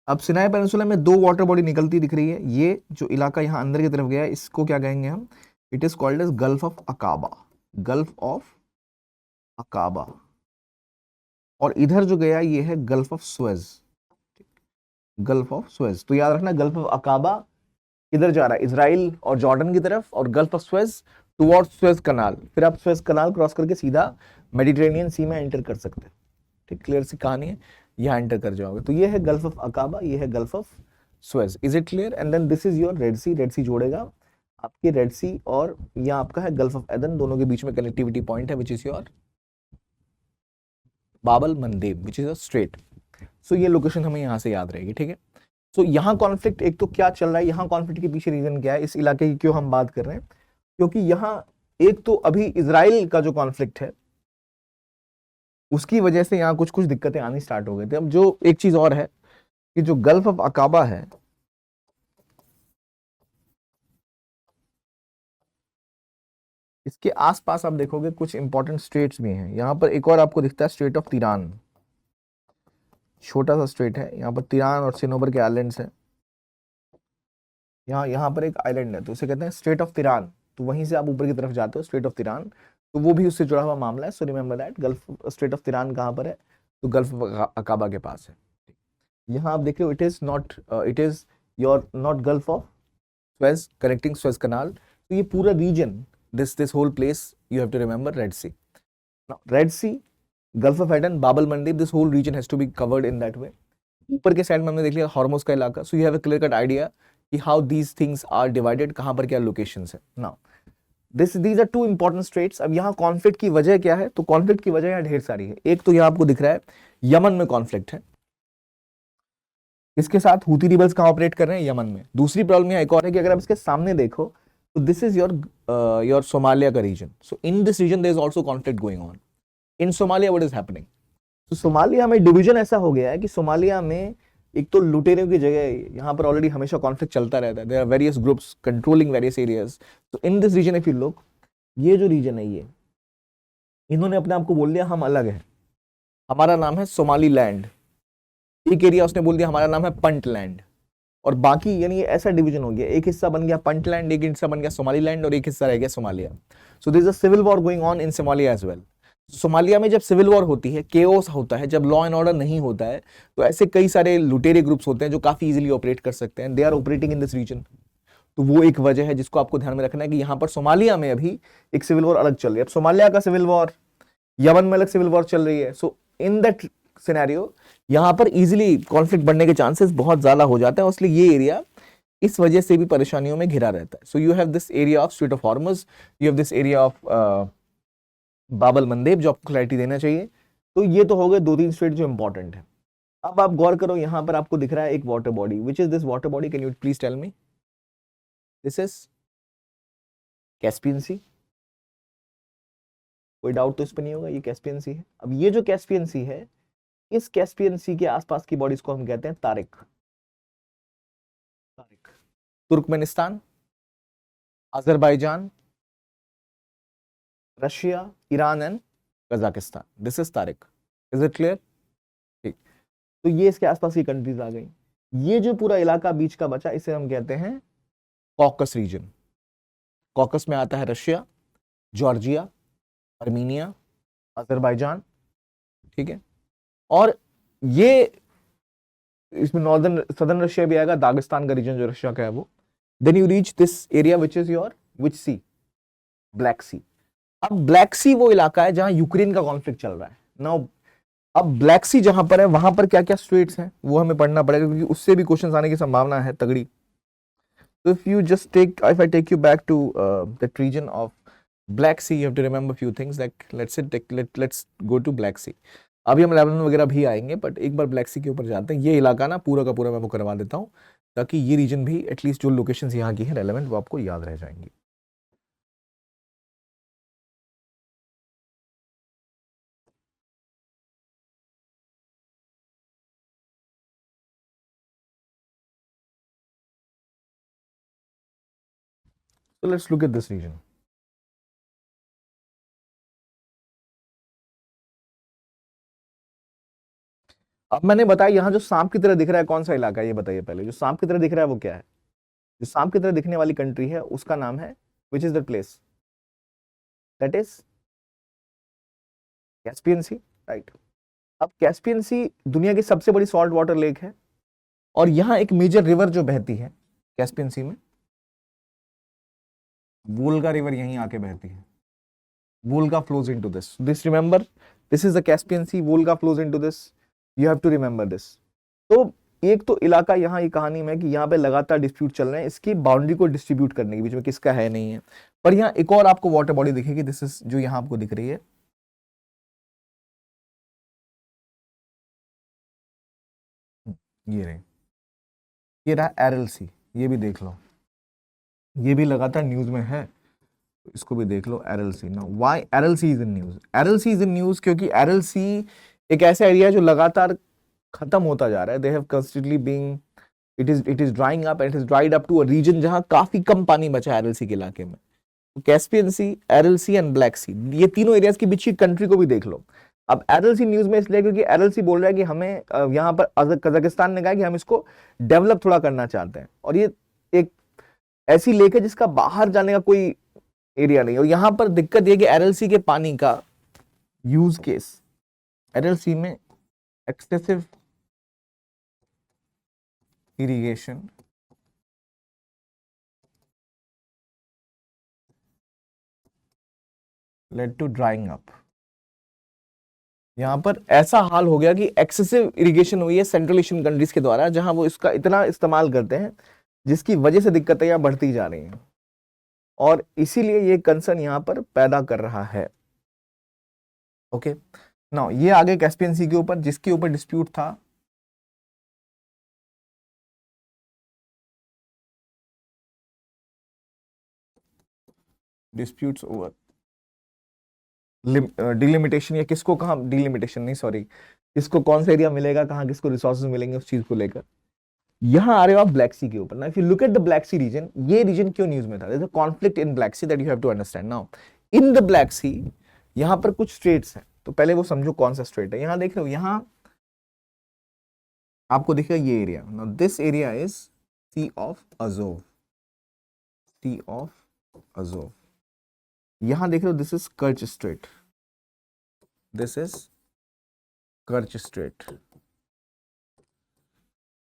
अब सिनाई पेनिनसुला में दो वाटर बॉडी निकलती दिख रही है, ये जो इलाका यहाँ अंदर की तरफ गया है इसको क्या कहेंगे हम? It is called as Gulf of Aqaba, Gulf of Aqaba. और इधर जो गया ये है Gulf of Suez, Gulf of Suez. तो याद रखना गल्फ ऑफ अकाबा किधर जा रहा है? इजराइल और जॉर्डन की तरफ, और Gulf of Suez towards Suez Canal. फिर आप सुएज कनाल क्रॉस करके सीधा मेडिटेरेनियन सी में एंटर कर सकते हैं। ठीक, क्लियर सी कहानी है, यहाँ एंटर कर जाओगे। तो ये है गल्फ ऑफ अकाबा, ये है Gulf of Suez. Is it clear? And then this is your Red Sea. Red Sea जोड़ेगा आपके रेड सी और यहाँ आपका है गल्फ ऑफ एदन, दोनों के बीच में कनेक्टिविटी पॉइंट है which is your Babal मंदेब which is a straight. सो ये लोकेशन हमें यहाँ से याद रहेगी। ठीक है, सो यहाँ कॉन्फ्लिक्ट एक तो क्या चल रहा है, यहाँ कॉन्फ्लिक्ट के पीछे रीजन क्या है, इस इलाके की क्यों हम बात कर रहे हैं? क्योंकि यहाँ एक तो अभी इजराइल का जो कॉन्फ्लिक्ट है उसकी वजह से यहाँ कुछ कुछ दिक्कतें आनी स्टार्ट हो गई थी। अब जो एक चीज और है कि जो गल्फ ऑफ अकाबा है इसके आसपास आप देखोगे कुछ इंपॉर्टेंट स्टेट्स भी हैं। यहाँ पर एक और आपको दिखता है स्टेट ऑफ तिरान, छोटा सा स्टेट है, यहाँ पर तिरान और सिनोबर के आइलैंड्स हैं। यहाँ पर एक आइलैंड है तो उसे कहते हैं स्टेट ऑफ तिरान। तो वहीं से आप ऊपर की तरफ जाते हो स्टेट ऑफ तिरान, तो वो भी उससे जुड़ा हुआ मामला है। So remember that Gulf state of Tiran कहाँ पर है? तो गल्फ अकाबा के पास है। यहाँ आप देख रहे हो it is not, it is your not Gulf of Suez connecting Suez Canal. तो ये पूरा region, this whole place you have to remember Red Sea. Red Sea, Gulf of Aden, Bab el Mandeb, this whole region has to be covered in that way. ऊपर के side में हमने देख लिया Hormuz का इलाका। So you have a clear cut idea कि how these things are divided, कहां पर क्या लोकेशंस है। Now these are two important states. अब यहाँ कॉन्फ्लिक्ट की वजह क्या है? तो कॉन्फ्लिक्ट की वजह यहाँ ढेर सारी है। एक तो यहाँ आपको दिख रहा है यमन में कॉन्फ्लिक्ट है, इसके साथ हूती रिबल्स कहां ऑपरेट कर रहे हैं? यमन में। दूसरी प्रॉब्लम यहाँ एक और है कि अगर आप इसके सामने देखो तो दिस इज योर सोमालिया का region. So in this region there is also conflict going on in Somalia. What is happening? तो सोमालिया में डिवीजन ऐसा हो गया है कि सोमालिया में एक तो लुटेरों की जगह यहाँ पर ऑलरेडी हमेशा कॉन्फ्लिक्ट चलता रहता है। There are various groups controlling various areas. तो in this region if you look, ये जो रीजन है ये इन्होंने अपने आप को बोल दिया हम अलग हैं, हमारा नाम है सोमाली लैंड। एक एरिया उसने बोल दिया हमारा नाम है पंट लैंड, और बाकी यानी ये ऐसा डिवीजन हो गया, एक हिस्सा बन गया पंट लैंड, एक हिस्सा बन गया सोमाली लैंड, और एक हिस्सा रह गया Somalia. So there is a civil war going on in Somalia as well. Somalia में जब सिविल वॉर होती है, केओस होता है, जब लॉ एंड ऑर्डर नहीं होता है, तो ऐसे कई सारे लुटेरे ग्रुप्स होते हैं जो काफी इजीली ऑपरेट कर सकते हैं। They are operating in this region. तो वो एक वजह है जिसको आपको ध्यान में रखना है कि यहाँ पर सोमालिया में अभी एक सिविल वॉर अलग चल रही है। अब सोमालिया का सिविल वॉर, यमन में अलग सिविल वॉर चल रही है। सो इन दैट सिनेरियो यहाँ पर इजीली कॉन्फ्लिक्ट बढ़ने के चांसेस बहुत ज्यादा हो जाते हैं, इसलिए ये एरिया इस वजह से भी परेशानियों में घिरा रहता है। So you have this area of Strait of Hormuz, you have this area of Bab el Mandeb जो आपको क्लैरिटी देना चाहिए। तो ये तो हो गए दो तीन स्टेट जो इंपॉर्टेंट है। अब आप गौर करो, यहां पर आपको दिख रहा है एक water body. Which is this water body? Can you please tell me? This is Caspian Sea. कोई डाउट तो इस पर नहीं होगा, ये कैस्पियन सी है। अब ये जो कैस्पियन सी है, इस कैस्पियन सी के आसपास की बॉडीज को हम कहते हैं Tariq. Tariq, Turkmenistan, Azerbaijan, Russia, Iran and Kazakhstan, this is Tariq. Is it clear? ठीक, तो ये इसके आसपास की कंट्रीज आ गई। ये जो पूरा इलाका बीच का बचा, इसे हम कहते हैं कॉकस रीजन। कॉकस में आता है रशिया, जॉर्जिया, आर्मीनिया, अजरबैजान, ठीक है। और ये इसमें नॉर्दर्न सदर्न रशिया भी आएगा, दागिस्तान का रीजन जो रशिया का है वो। Then you reach this area which is your which sea, Black Sea. अब ब्लैक सी वो इलाका है जहां यूक्रेन का कॉन्फ्लिक्ट चल रहा है। नाउ अब ब्लैक सी जहां पर है, वहां पर क्या क्या स्टेट्स हैं वो हमें पढ़ना पड़ेगा, क्योंकि उससे भी क्वेश्चंस आने की संभावना है तगड़ी। तो if you just take, if I take you back to that region of Black Sea, you have to remember few things, like let's go to Black Sea. अभी हम लेबनान वगैरह भी आएंगे, बट एक बार ब्लैक सी के ऊपर जाते हैं। ये इलाका ना पूरा का पूरा मैं वो करवा देता हूँ, ताकि ये रीजन भी एटलीस्ट जो लोकेशंस यहाँ की हैं रेलेवेंट, वो आपको याद रह जाएंगी। So let's look at this region. अब मैंने बताया यहाँ जो सांप की तरह दिख रहा है कौन सा इलाका है, ये बताइए पहले। जो सांप की तरह दिख रहा है वो क्या है? जो सांप की तरह दिखने वाली कंट्री है उसका नाम है, which is the place? That is Caspian Sea, right. अब कैस्पियन सी दुनिया की सबसे बड़ी सॉल्ट वाटर लेक है, और यहाँ एक मेजर रिवर जो बहती है कैस्पियन सी में, वोल्गा रिवर यहीं आके बहती है। Volga flows into this remember, this is the Caspian Sea, Volga flows into this, you have to remember this. तो एक तो इलाका यहाँ ये कहानी में कि यहाँ पे लगातार डिस्प्यूट चल रहे हैं इसकी बाउंड्री को डिस्ट्रीब्यूट करने के बीच में, किसका है नहीं है। पर यहाँ एक और आपको वाटर बॉडी दिखेगी, दिस इज जो यहाँ आपको दिख रही है, ये रही, ये रहा एरल सी, ये भी देख लो, ये भी लगातार न्यूज में है, इसको भी देख लो, एरल सी। ना why Aral Sea is in news? Aral Sea is in news क्योंकि एरल सी एक ऐसा एरिया है जो लगातार खत्म होता जा रहा है। They have constantly being, it is drying up and it is dried up to a region जहां काफी कम पानी बचा है एरल सी के इलाके में। Caspian Sea, Aral Sea and Black Sea, ये तीनों एरियाज के बीच की कंट्री को भी देख लो। अब एरल सी न्यूज में इसलिए क्योंकि एरल सी बोल रहा है कि हमें यहाँ पर कजाकिस्तान ने कहा कि हम इसको डेवलप थोड़ा करना चाहते हैं, और ये एक ऐसी लेक है जिसका बाहर जाने का कोई एरिया नहीं। और यहां पर दिक्कत यह कि एरएलसी के पानी का यूज केस, एरएलसी में excessive irrigation led to drying up. यहां पर ऐसा हाल हो गया कि एक्सेसिव इरिगेशन हुई है सेंट्रल एशियन कंट्रीज के द्वारा, जहां वो इसका इतना इस्तेमाल करते हैं जिसकी वजह से दिक्कतें यहां बढ़ती जा रही हैं, और इसीलिए ये कंसर्न यहां पर पैदा कर रहा है। ओके, नाउ ये आगे कैस्पियन सी के ऊपर, जिसके ऊपर डिस्प्यूट था, डिस्प्यूट्स ओवर डिलिमिटेशन, या किसको कहाँ डिलिमिटेशन नहीं, सॉरी, किसको कौन सा एरिया मिलेगा, कहाँ किसको रिसोर्सेज मिलेंगे, उस चीज को लेकर यहां आ रहे हो आप ब्लैक सी के ऊपर। ना if you look at the Black Sea region, ये रीजन क्यों न्यूज में था? There is a conflict in Black Sea that you have to understand. Now in the Black Sea यहां पर कुछ स्टेट्स हैं, तो पहले वो समझो कौन सा स्टेट है। यहां देख रहे हो, यहां आपको दिखेगा ये area. Now this area is Sea of Azov, Sea of Azov. यहां देख रहे हो, this is Kerch strait, this is Kerch strait,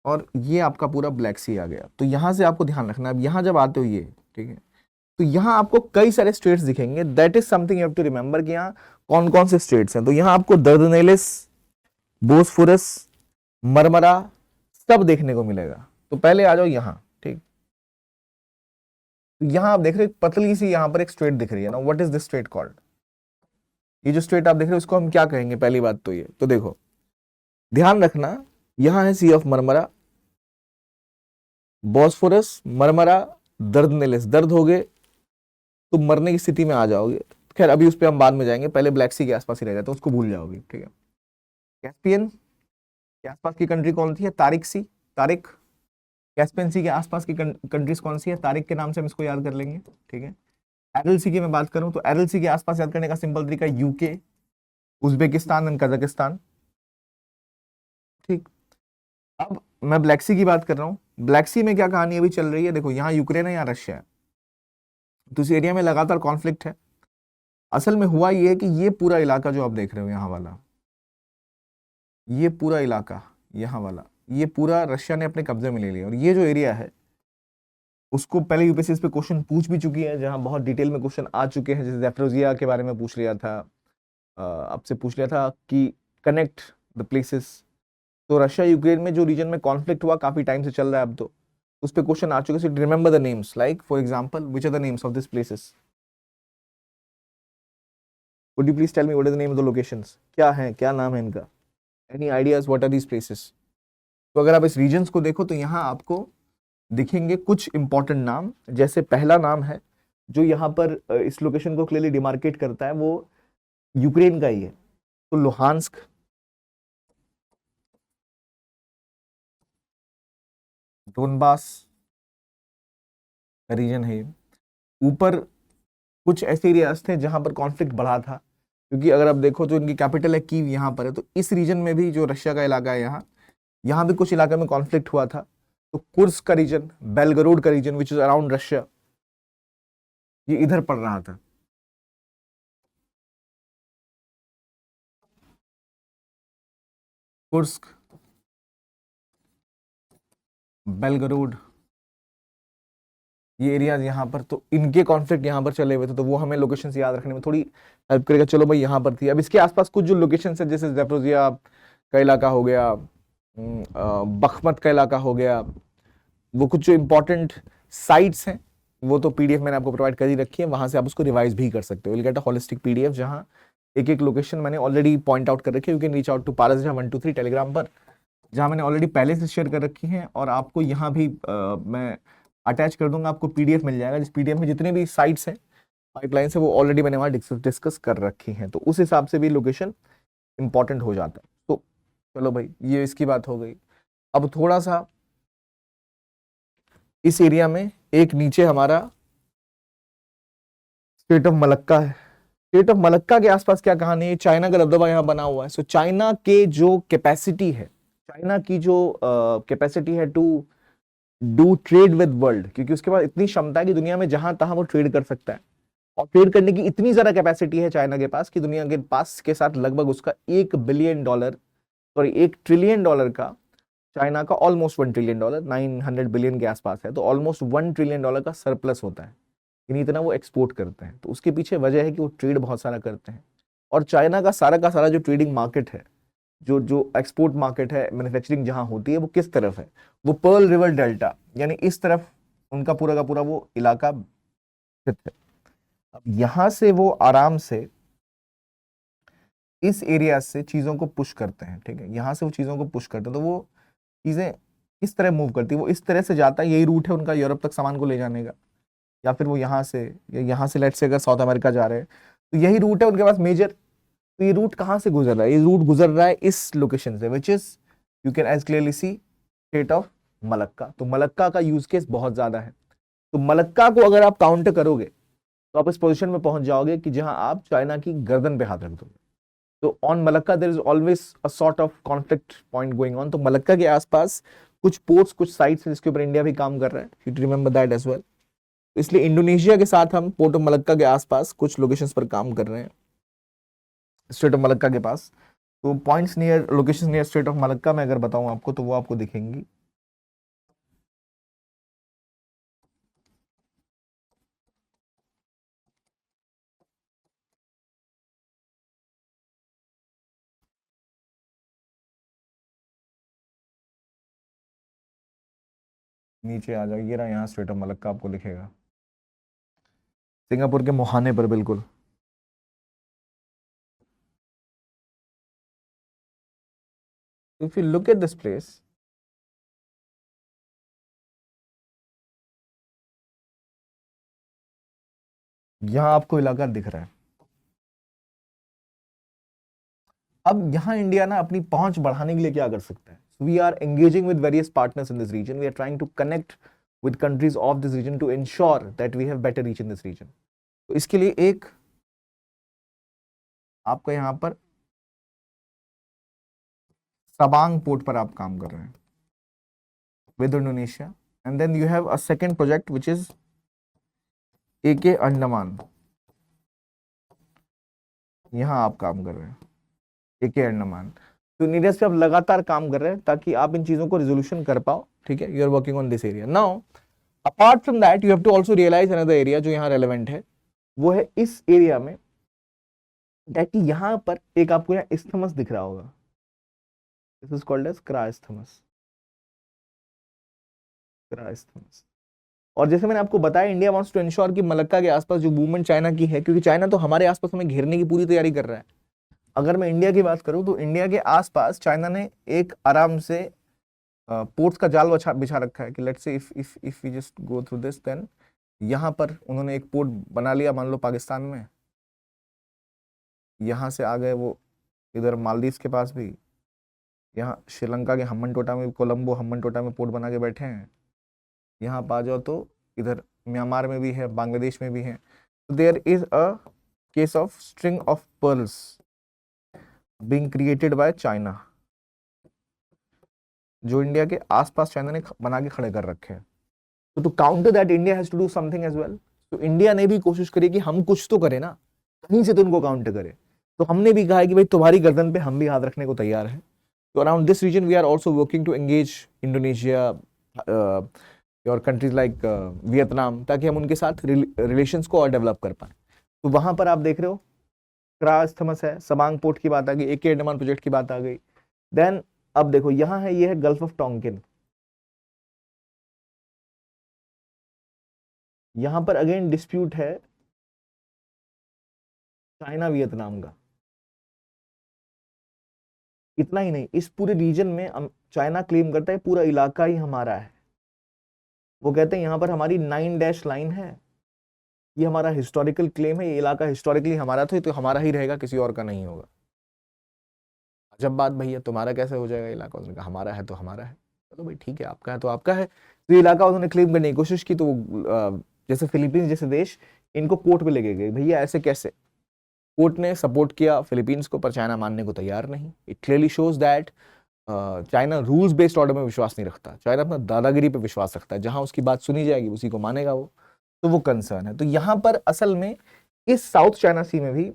और ये आपका पूरा ब्लैक सी आ गया। तो यहां से आपको ध्यान रखना, अब यहां जब आते हो ये, ठीक है, तो यहां आपको कई सारे स्टेट्स दिखेंगे। That is something you have to remember कि यहां कौन कौन से स्टेट्स हैं। तो यहां आपको दर्दनेलिस, बोस्फोरस, मरमरा सब देखने को मिलेगा। तो पहले आ जाओ यहां, ठीक, तो यहां आप देख रहे हो पतली सी यहां पर एक स्ट्रेट दिख रही है ना, what is this straight called? ये जो स्ट्रेट आप देख रहे हो इसको हम क्या कहेंगे? पहली बात तो ये, तो देखो ध्यान रखना, यहां है सी ऑफ मरमरा, बॉस्फोरस, मरमरा, दर्दनेलिस, दर्द हो गए तो मरने की स्थिति में आ जाओगे, खैर अभी उस पर हम बाद में जाएंगे, पहले ब्लैक सी के आसपास ही रह जाते हैं, उसको भूल जाओगे, ठीक है। कैस्पियन के आसपास की कंट्री कौन सी है? तारिक सी, तारिक। कैस्पियन सी के आसपास की कंट्रीज कौन सी है? तारिक के नाम से हम इसको याद कर लेंगे, ठीक है। एरल सी की मैं बात करूं तो एरल सी के आसपास याद करने का सिंपल तरीका यूके, उज्बेकिस्तान एंड कजाकिस्तान, ठीक। अब मैं ब्लैक सी की बात कर रहा हूँ। ब्लैक सी में क्या कहानी अभी चल रही है? देखो, यहाँ यूक्रेन है, यहाँ रशिया है, तो इस एरिया में लगातार कॉन्फ्लिक्ट है। असल में हुआ ये है कि ये पूरा इलाका जो आप देख रहे हो यहाँ वाला, ये पूरा इलाका यहाँ वाला, ये पूरा रशिया ने अपने कब्जे में ले लिया। और ये जो एरिया है उसको पहले यूपीएससी इस पे क्वेश्चन पूछ भी चुकी है, जहां बहुत डिटेल में क्वेश्चन आ चुके हैं, जैसे ज़ैपोरिज़िया के बारे में पूछ लिया था, आपसे पूछ लिया था कि कनेक्ट द प्लेसेस। तो रशिया यूक्रेन में जो रीजन में कॉन्फ्लिक्ट हुआ काफी टाइम से चल रहा है अब, तो उस पे क्वेश्चन आ चुके हैं। Remember the names, like for example which are the names of this places? Would you please tell me what is the name of the locations? क्या है, क्या नाम है इनका? Any ideas what are these places? तो अगर आप इस रीजन्स को देखो तो यहाँ आपको दिखेंगे कुछ इंपॉर्टेंट नाम। जैसे पहला नाम है जो यहाँ पर इस लोकेशन को क्लियरली डिमार्केट करता है, वो यूक्रेन का ही है, तो लुहांस्क। डोनबास रीजन है ये। ऊपर कुछ ऐसे एरियाज थे जहां पर कॉन्फ्लिक्ट बढ़ा था, क्योंकि अगर आप देखो तो इनकी कैपिटल है कीव यहाँ पर है, तो इस रीजन में भी जो रशिया का इलाका है यहाँ, यहाँ भी कुछ इलाके में कॉन्फ्लिक्ट हुआ था। तो कुर्स्क का रीजन, बेलगरोड का region which is around Russia, ये इधर पड़ रहा था। कुर्स्क, बेलगरोड, ये एरियाज यहाँ पर, तो इनके कॉन्फ्लिक्ट यहाँ पर चले हुए थे, तो वो हमें लोकेशंस याद रखने में थोड़ी हेल्प करेगा। चलो भाई, यहाँ पर थी। अब इसके आसपास कुछ जो लोकेशंस है, जैसे ज़ैपोरिज़िया का इलाका हो गया, बखमत का इलाका हो गया, वो कुछ जो इंपॉर्टेंट साइट्स हैं, वो तो पीडीएफ मैंने आपको प्रोवाइड कर ही रखी है, वहां से आप उसको रिवाइज भी कर सकते हो। Will get a holistic PDF जहां एक एक लोकेशन मैंने ऑलरेडी पॉइंट आउट कर रखी है। You can reach out to parasja123 Telegram पर, जहां मैंने ऑलरेडी पहले से शेयर कर रखी हैं, और आपको यहाँ भी मैं अटैच कर दूंगा, आपको पीडीएफ मिल जाएगा, जिस पीडीएफ में जितने भी साइट्स हैं, पाइपलाइन से, वो ऑलरेडी मैंने वहां डिस्कस कर रखी हैं, तो उस हिसाब से भी लोकेशन इंपॉर्टेंट हो जाता है। तो चलो भाई, ये इसकी बात हो गई। अब थोड़ा सा इस एरिया में एक नीचे हमारा स्टेट ऑफ मलक्का है। स्टेट ऑफ मलक्का के आसपास क्या कहानी है? चाइना का दबदबा यहाँ बना हुआ है। सो चाइना के जो कैपेसिटी है, चाइना की जो कैपेसिटी है to do trade with world, क्योंकि उसके पास इतनी क्षमता है कि दुनिया में जहां तहां वो ट्रेड कर सकता है, और ट्रेड करने की इतनी ज्यादा कैपेसिटी है चाइना के पास कि दुनिया के पास के साथ लगभग उसका $1 बिलियन, सॉरी $1 ट्रिलियन का, चाइना का ऑलमोस्ट $1 ट्रिलियन, 900 बिलियन के आसपास है, तो ऑलमोस्ट $1 ट्रिलियन का सरप्लस होता है, यानी इतना वो एक्सपोर्ट करते हैं। तो उसके पीछे वजह है कि वो ट्रेड बहुत सारा करते हैं। और चाइना का सारा जो ट्रेडिंग मार्केट है, जो जो एक्सपोर्ट मार्केट है, मैन्युफैक्चरिंग जहां होती है, वो किस तरफ है? वो पर्ल रिवर डेल्टा, यानी इस तरफ उनका पूरा का पूरा वो इलाका स्थित है। अब यहां से वो आराम से इस एरिया से चीजों को पुश करते हैं, ठीक है, यहां से वो चीजों को पुश करते हैं। तो वो चीजें किस तरह मूव करती है? वो इस तरह से जाता है, यही रूट है उनका यूरोप तक सामान को ले जाने का, या फिर वो यहाँ से, या यहाँ से लेट से अगर साउथ अमेरिका जा रहे हैं, तो यही रूट है उनके पास मेजर। तो ये रूट कहाँ से गुजर रहा है? ये रूट गुजर रहा है इस लोकेशन से, which is, you can as clearly see, strait of Malacca. तो मलक्का का यूज केस बहुत ज्यादा है। तो मलक्का को अगर आप काउंटर करोगे तो आप इस पोजीशन में पहुंच जाओगे कि जहां आप चाइना की गर्दन पे हाथ रख दोगे। तो on Malacca there is always a sort of conflict point going on. तो मलक्का के आसपास कुछ पोर्ट्स, कुछ साइट्स हैं जिसके ऊपर इंडिया भी काम कर रहा है, you remember that as well. इसलिए इंडोनेशिया के साथ हम पोर्ट ऑफ मलक्का के आसपास कुछ लोकेशंस पर काम कर रहे हैं, स्ट्रेट ऑफ मलक्का के पास। तो points near, locations near straight of Malacca में अगर बताऊं आपको, तो वो आपको दिखेंगी। नीचे आ जाएगी ना, यहाँ स्ट्रेट ऑफ मलक्का आपको दिखेगा, सिंगापुर के मुहाने पर बिल्कुल। If you look at this place, यहाँ आपको इलाका दिख रहा है, अब यहाँ इंडिया ना अपनी पहुंच बढ़ाने के लिए क्या कर सकता है? We are engaging with various partners in this region, we are trying to connect with countries of this region to ensure that we have better reach in this region. तो इसके लिए एक आपका यहाँ पर सबांग पोर्ट पर आप काम कर रहे हैं with Indonesia, and then you have a second project which is AK Andaman, यहाँ आप काम कर रहे हैं AK अंडमान। तो नीरज पे आप लगातार काम कर रहे हैं ताकि आप इन चीजों को रिजोल्यूशन कर पाओ, ठीक है? You are working on this area. Now apart from that you have to also realise another area जो यहाँ रेलेवेंट है, वो है इस एरिया में दैट यहाँ पर एक आपको यहाँ इस्थमस दिख रहा होगा, दिस इज कॉल्ड एज क्राइस्थमस, क्राइस्थमस। और जैसे मैंने आपको बताया, इंडिया वांट्स टू एंश्योर कि मलक्का के आसपास जो मूवमेंट चाइना की है, क्योंकि चाइना तो हमारे आसपास हमें घेरने की पूरी तैयारी कर रहा है। अगर मैं इंडिया की बात करूं तो इंडिया के आसपास चाइना ने एक आराम से पोर्ट्स का जाल बिछा रखा है कि let's say if we just go through this, then यहाँ पर उन्होंने एक पोर्ट बना लिया, मान लो पाकिस्तान में, यहाँ से आ गए वो इधर मालदीव के पास भी, यहाँ श्रीलंका के हम्बनटोटा में, कोलंबो हम्बनटोटा में पोर्ट बना के बैठे हैं, यहाँ पा जाओ तो इधर म्यांमार में भी है, बांग्लादेश में भी है। There is a case of string of pearls being created by China, जो इंडिया के आसपास चाइना ने बना के खड़े कर रखे हैं। तो to counter that India has to do something as well. तो इंडिया ने भी कोशिश करी कि हम कुछ तो करें ना, कहीं से तो उनको काउंटर करें। तो हमने भी कहा कि भाई तुम्हारी गर्दन पे हम भी हाथ रखने को तैयार हैं। तो around this region we are also working to engage Indonesia और कंट्रीज लाइक वियतनाम, ताकि हम उनके साथ रिलेशंस को और डेवलप कर पाए। तो वहां पर आप देख रहे हो क्राइस्थमस है, सबांग पोर्ट की बात आ गई, एके अंडमान प्रोजेक्ट की बात आ गई। देन अब देखो यहाँ है, ये है गल्फ ऑफ टोंकिन। यहां पर अगेन डिस्प्यूट है चाइना वियतनाम का। इतना ही नहीं, इस पूरे रीजन में चाइना क्लेम करता है पूरा इलाका ही हमारा है। वो कहते हैं यहां पर हमारी 9 डैश लाइन है, ये हमारा हिस्टोरिकल क्लेम है, ये इलाका हिस्टोरिकली हमारा था, तो हमारा ही रहेगा, किसी और का नहीं होगा। जब बात भैया तुम्हारा कैसे हो जाएगा इलाका? उसने कहा हमारा है तो हमारा है। चलो भाई ठीक है, आपका है तो आपका है। तो ये इलाका उन्होंने क्लेम करने की कोशिश की, तो जैसे फिलीपींस जैसे देश इनको कोर्ट पे लेके गए, भैया ऐसे कैसे? कोर्ट ने सपोर्ट किया फिलीपींस को, पर चाइना मानने को तैयार नहीं। It clearly shows that China rules based order में विश्वास नहीं रखता, चाइना अपना दादागिरी पे विश्वास रखता है, जहां उसकी बात सुनी जाएगी उसी को मानेगा वो। तो वो कंसर्न है। तो यहां पर असल में इस साउथ चाइना सी में भी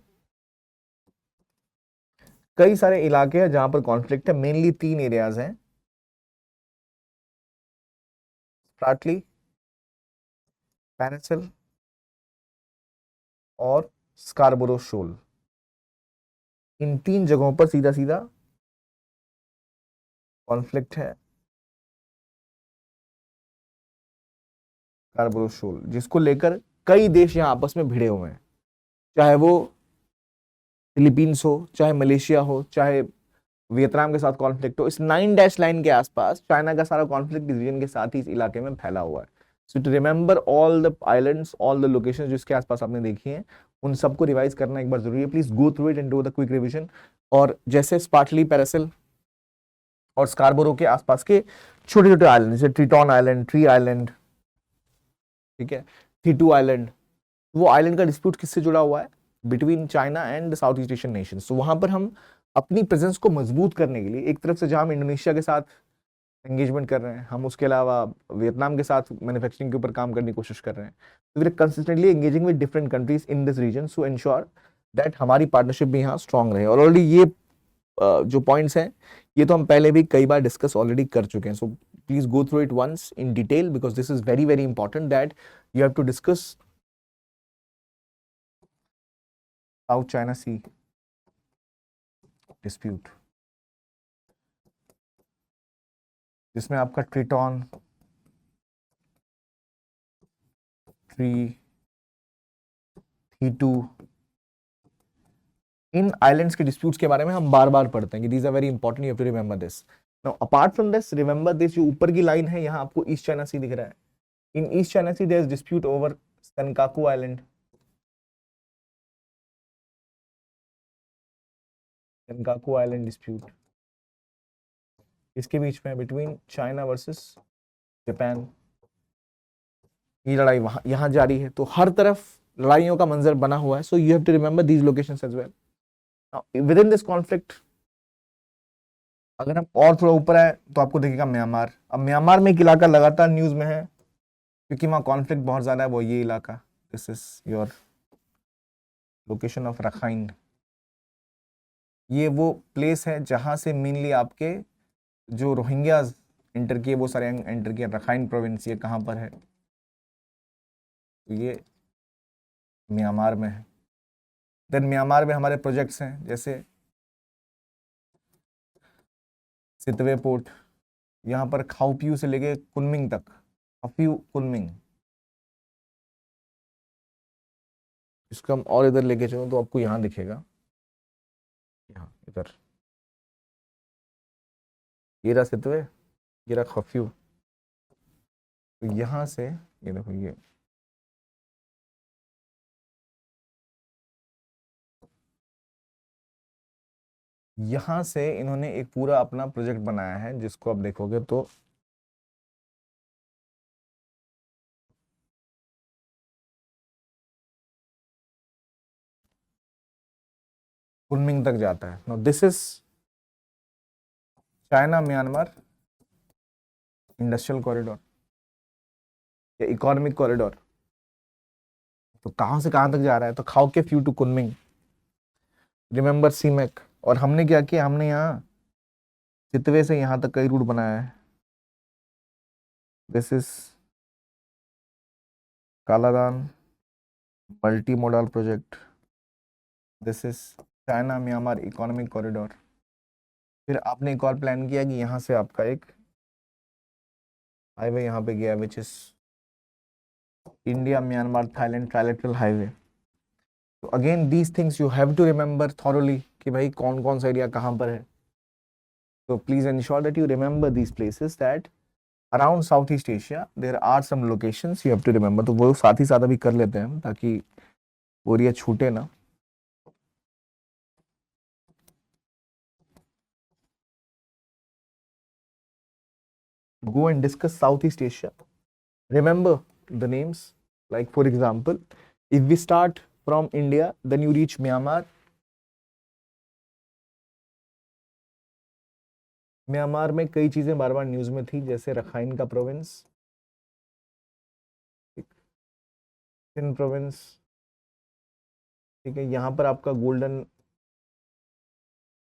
कई सारे इलाके हैं जहां पर कॉन्फ्लिक्ट है। मेनली 3 एरियाज हैं, स्प्राटली, पेनिसिल और स्कारबोरो शोल। इन 3 जगहों पर सीधा सीधा कॉन्फ्लिक्ट है, स्कारबोरो शोल, जिसको लेकर कई देश यहां आपस में भिड़े हुए हैं, चाहे वो फिलीपींस हो, चाहे मलेशिया हो, चाहे वियतनाम के साथ कॉन्फ्लिक्ट हो। इस 9 डैश लाइन के आसपास चाइना का सारा कॉन्फ्लिक्ट इस रीजन के साथ ही इस इलाके में फैला हुआ है। So to remember all the islands, all the locations जो इसके आसपास आपने देखी हैं, उन सबको रिवाइज करना एक बार जरूरी है। Please go through it and do the quick revision. और जैसे स्पार्टली, पैरासिल और स्कारबोरो के आसपास के छोटे छोटे आइलैंड, जैसे ट्रिटॉन आइलैंड, ट्री आइलैंड, ठीक है, थीटू आइलैंड, वो आइलैंड का डिस्प्यूट किससे जुड़ा हुआ है? Between China and south east Asian Nations. तो वहां पर हम अपनी प्रेजेंस को मजबूत करने के लिए एक तरफ से जहां हम इंडोनेशिया के साथ एंगेजमेंट कर रहे हैं, हम उसके अलावा वियतनाम के साथ मैन्युफैक्चरिंग के ऊपर काम करने की कोशिश कर रहे हैं। तो we are consistently engaging with different countries in this region to ensure that हमारी पार्टनरशिप भी यहाँ स्ट्रांग रहे। और ऑलरेडी ये जो पॉइंट्स हैं, ये तो हम पहले भी कई बार डिस्कस ऑलरेडी कर चुके हैं। So please go through it once in detail, because this is very very important that you have to discuss South China Sea dispute, जिसमें आपका ट्रिटॉन, ट्री, थीटू, इन आइलैंड्स के डिस्प्यूट्स के बारे में हम बार बार पढ़ते हैं कि these are very important, you have to remember this. Now apart from this, remember this, जो ऊपर की लाइन है, यहाँ आपको ईस्ट चाइना सी दिख रहा है। In East China Sea there is dispute over Senkaku island, Senkaku island dispute इसके बीच में, बिटवीन चाइना वर्सेस जापान। ये लड़ाई वहां यहाँ जारी है, तो हर तरफ लड़ाइयों का मंजर बना हुआ है। So you have to remember these locations as well. Within this conflict, अगर हम और थोड़ा ऊपर आए तो आपको दिखेगा म्यांमार। अब म्यांमार में एक इलाका लगातार न्यूज में है क्योंकि वहां कॉन्फ्लिक्ट बहुत ज्यादा है, वो ये इलाका, this is your location of Rakhine. ये वो प्लेस है जहां से मेनली आपके जो रोहिंग्याज एंटर किए, वो सारे एंटर किए। रखाइन प्रोविंस ये कहाँ पर है? तो ये म्यांमार में है। देन म्यांमार में हमारे प्रोजेक्ट्स हैं जैसे सितवे पोर्ट, यहाँ पर खाओपियू से लेके कुनमिंग तक, खाओपियू कुनमिंग। इसको हम और इधर लेके चलो तो आपको यहाँ दिखेगा, यहाँ इधर ये रहा सितवे, ये रहा खाओपियू। तो यहाँ से ये देखो, ये यहाँ से इन्होंने एक पूरा अपना प्रोजेक्ट बनाया है जिसको आप देखोगे तो कुनमिंग तक जाता है। No this is China Myanmar industrial corridor या इकोनॉमिक कॉरिडोर। तो कहां से कहां तक जा रहा है? तो खाओ के फ्यू टू कुनमिंग, रिमेंबर सीमेक। और हमने क्या किया, हमने यहाँ सितवे से यहाँ तक कई रूट बनाया है। This is Kaladan multimodal project, this is China Myanmar economic corridor. फिर आपने एक और प्लान किया कि यहाँ से आपका एक हाईवे यहाँ पे गया, which is India Myanmar Thailand trilateral highway. तो again these things you have to remember thoroughly कि भाई कौन कौन सा एरिया कहाँ पर है। तो please ensure that you remember these places, that around South East Asia there are some locations you have to remember. तो वो साथ ही साथ अभी कर लेते हैं हम, ताकि वो एरिया छूटे ना। Go and discuss Southeast Asia. Remember the names. Like for example, if we start from India, then you reach Myanmar. Myanmar में कई चीजें बार बार न्यूज में थी, जैसे रखाइन का प्रोविंस, सिंध प्रोविंस, ठीक है। यहाँ पर आपका गोल्डन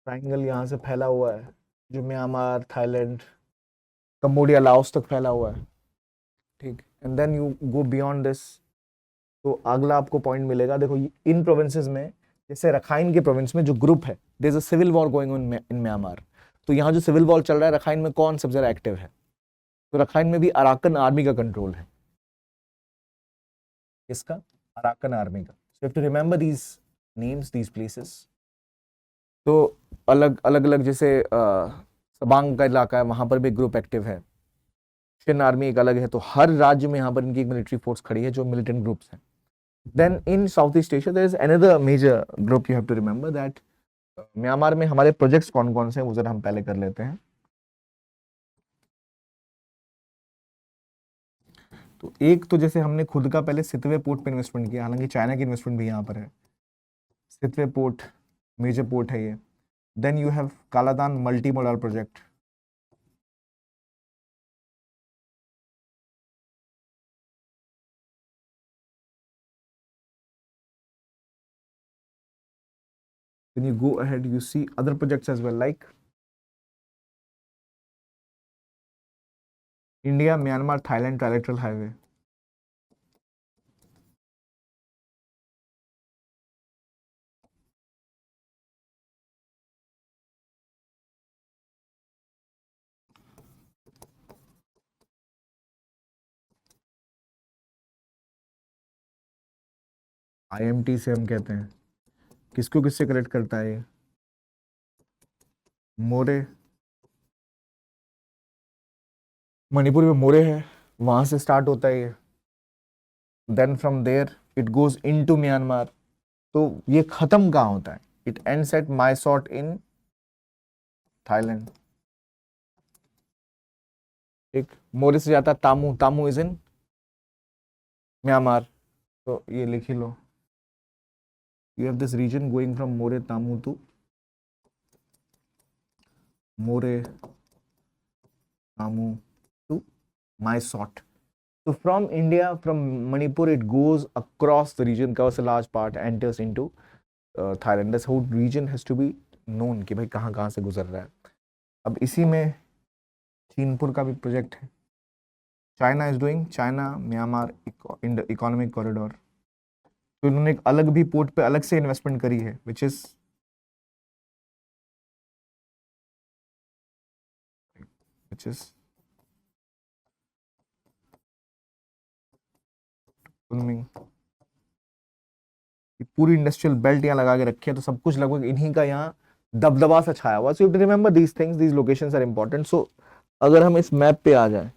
ट्राइंगल यहाँ से फैला हुआ है, जो म्यांमार, थाईलैंड, कंबोडिया, लाओस तक फैला हुआ है, ठीक। And then you go beyond this, तो अगला आपको पॉइंट मिलेगा। देखो इन प्रोविंसेस में, जैसे रखाइन के प्रोविंस में जो ग्रुप है, there is a civil war going on in Myanmar. तो यहाँ जो सिविल वॉर चल रहा है रखाइन में, कौन सबसे ज्यादा एक्टिव है? तो रखाइन में भी अराकन आर्मी का कंट्रोल है। किसका? अराकन आर्मी का। So you have to remember these names, these places. तो अलग अलग जैसे सबांग का इलाका है, वहां पर भी ग्रुप एक्टिव है। शिन आर्मी एक अलग है। तो हर राज्य में यहाँ पर इनकी एक मिलिट्री फोर्स खड़ी है जो मिलिटेंट ग्रुप्स हैं। Then in Southeast Asia there is another major group you have to remember, that Myanmar में हमारे प्रोजेक्ट्स कौन कौन से हैं वो जरा हम पहले कर लेते हैं। तो एक तो जैसे हमने खुद का पहले सितवे पोर्ट पे इन्वेस्टमेंट किया, हालांकि चाइना की इन्वेस्टमेंट भी यहाँ पर है। सितवे पोर्ट मेजर पोर्ट है ये। Then you have Kaladan multimodal project, when you go ahead you see other projects as well, like India Myanmar Thailand trilateral highway। IMT से हम कहते हैं, किसको किससे कनेक्ट करता है ये? मोरे, मणिपुर में मोरे है, वहां से स्टार्ट होता है ये। Then from there it goes into Myanmar. तो ये खत्म कहाँ होता है? It ends at Mysot in Thailand. ठीक, मोरे से जाता Tamu, Tamu is in Myanmar, तो ये लिख ही लो. You have this region going from More Tamu to More Tamu to Mysot. So from India, from Manipur, it goes across the region, covers a large part, enters into Thailand. This whole region has to be known कि भाई कहाँ कहाँ से गुजर रहा है. अब इसी में चीनपुर का भी प्रोजेक्ट है. China is doing China Myanmar economic corridor. तो इन्होंने एक अलग भी पोर्ट पे अलग से इन्वेस्टमेंट करी है, विच इज कुनमिंग. पूरी इंडस्ट्रियल बेल्ट यहाँ लगा के रखे हैं, तो सब कुछ लगभग इन्हीं का यहाँ दबदबा सा छाया हुआ. So you have to remember these things, these locations are important. So अगर हम इस मैप पे आ जाएं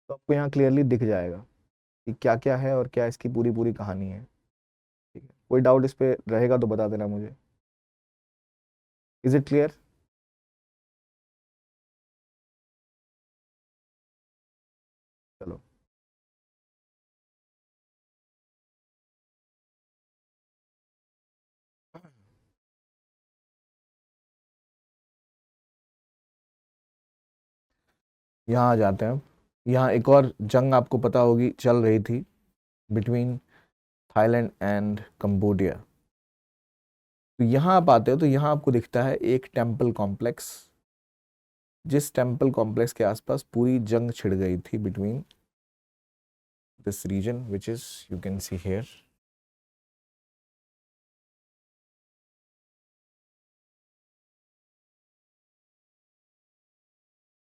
तो आपको यहाँ क्लियरली दिख जाएगा कि क्या क्या है और क्या इसकी पूरी पूरी कहानी है. ठीक है, कोई डाउट इस पे रहेगा तो बता देना मुझे. Is it clear? चलो, यहाँ आ जाते हैं. यहाँ एक और जंग आपको पता होगी चल रही थी बिटवीन थाईलैंड एंड कंबोडिया. तो यहाँ आप आते हो तो यहाँ आपको दिखता है एक टेम्पल कॉम्प्लेक्स, जिस टेम्पल कॉम्प्लेक्स के आसपास पूरी जंग छिड़ गई थी between this region, which is you can see here.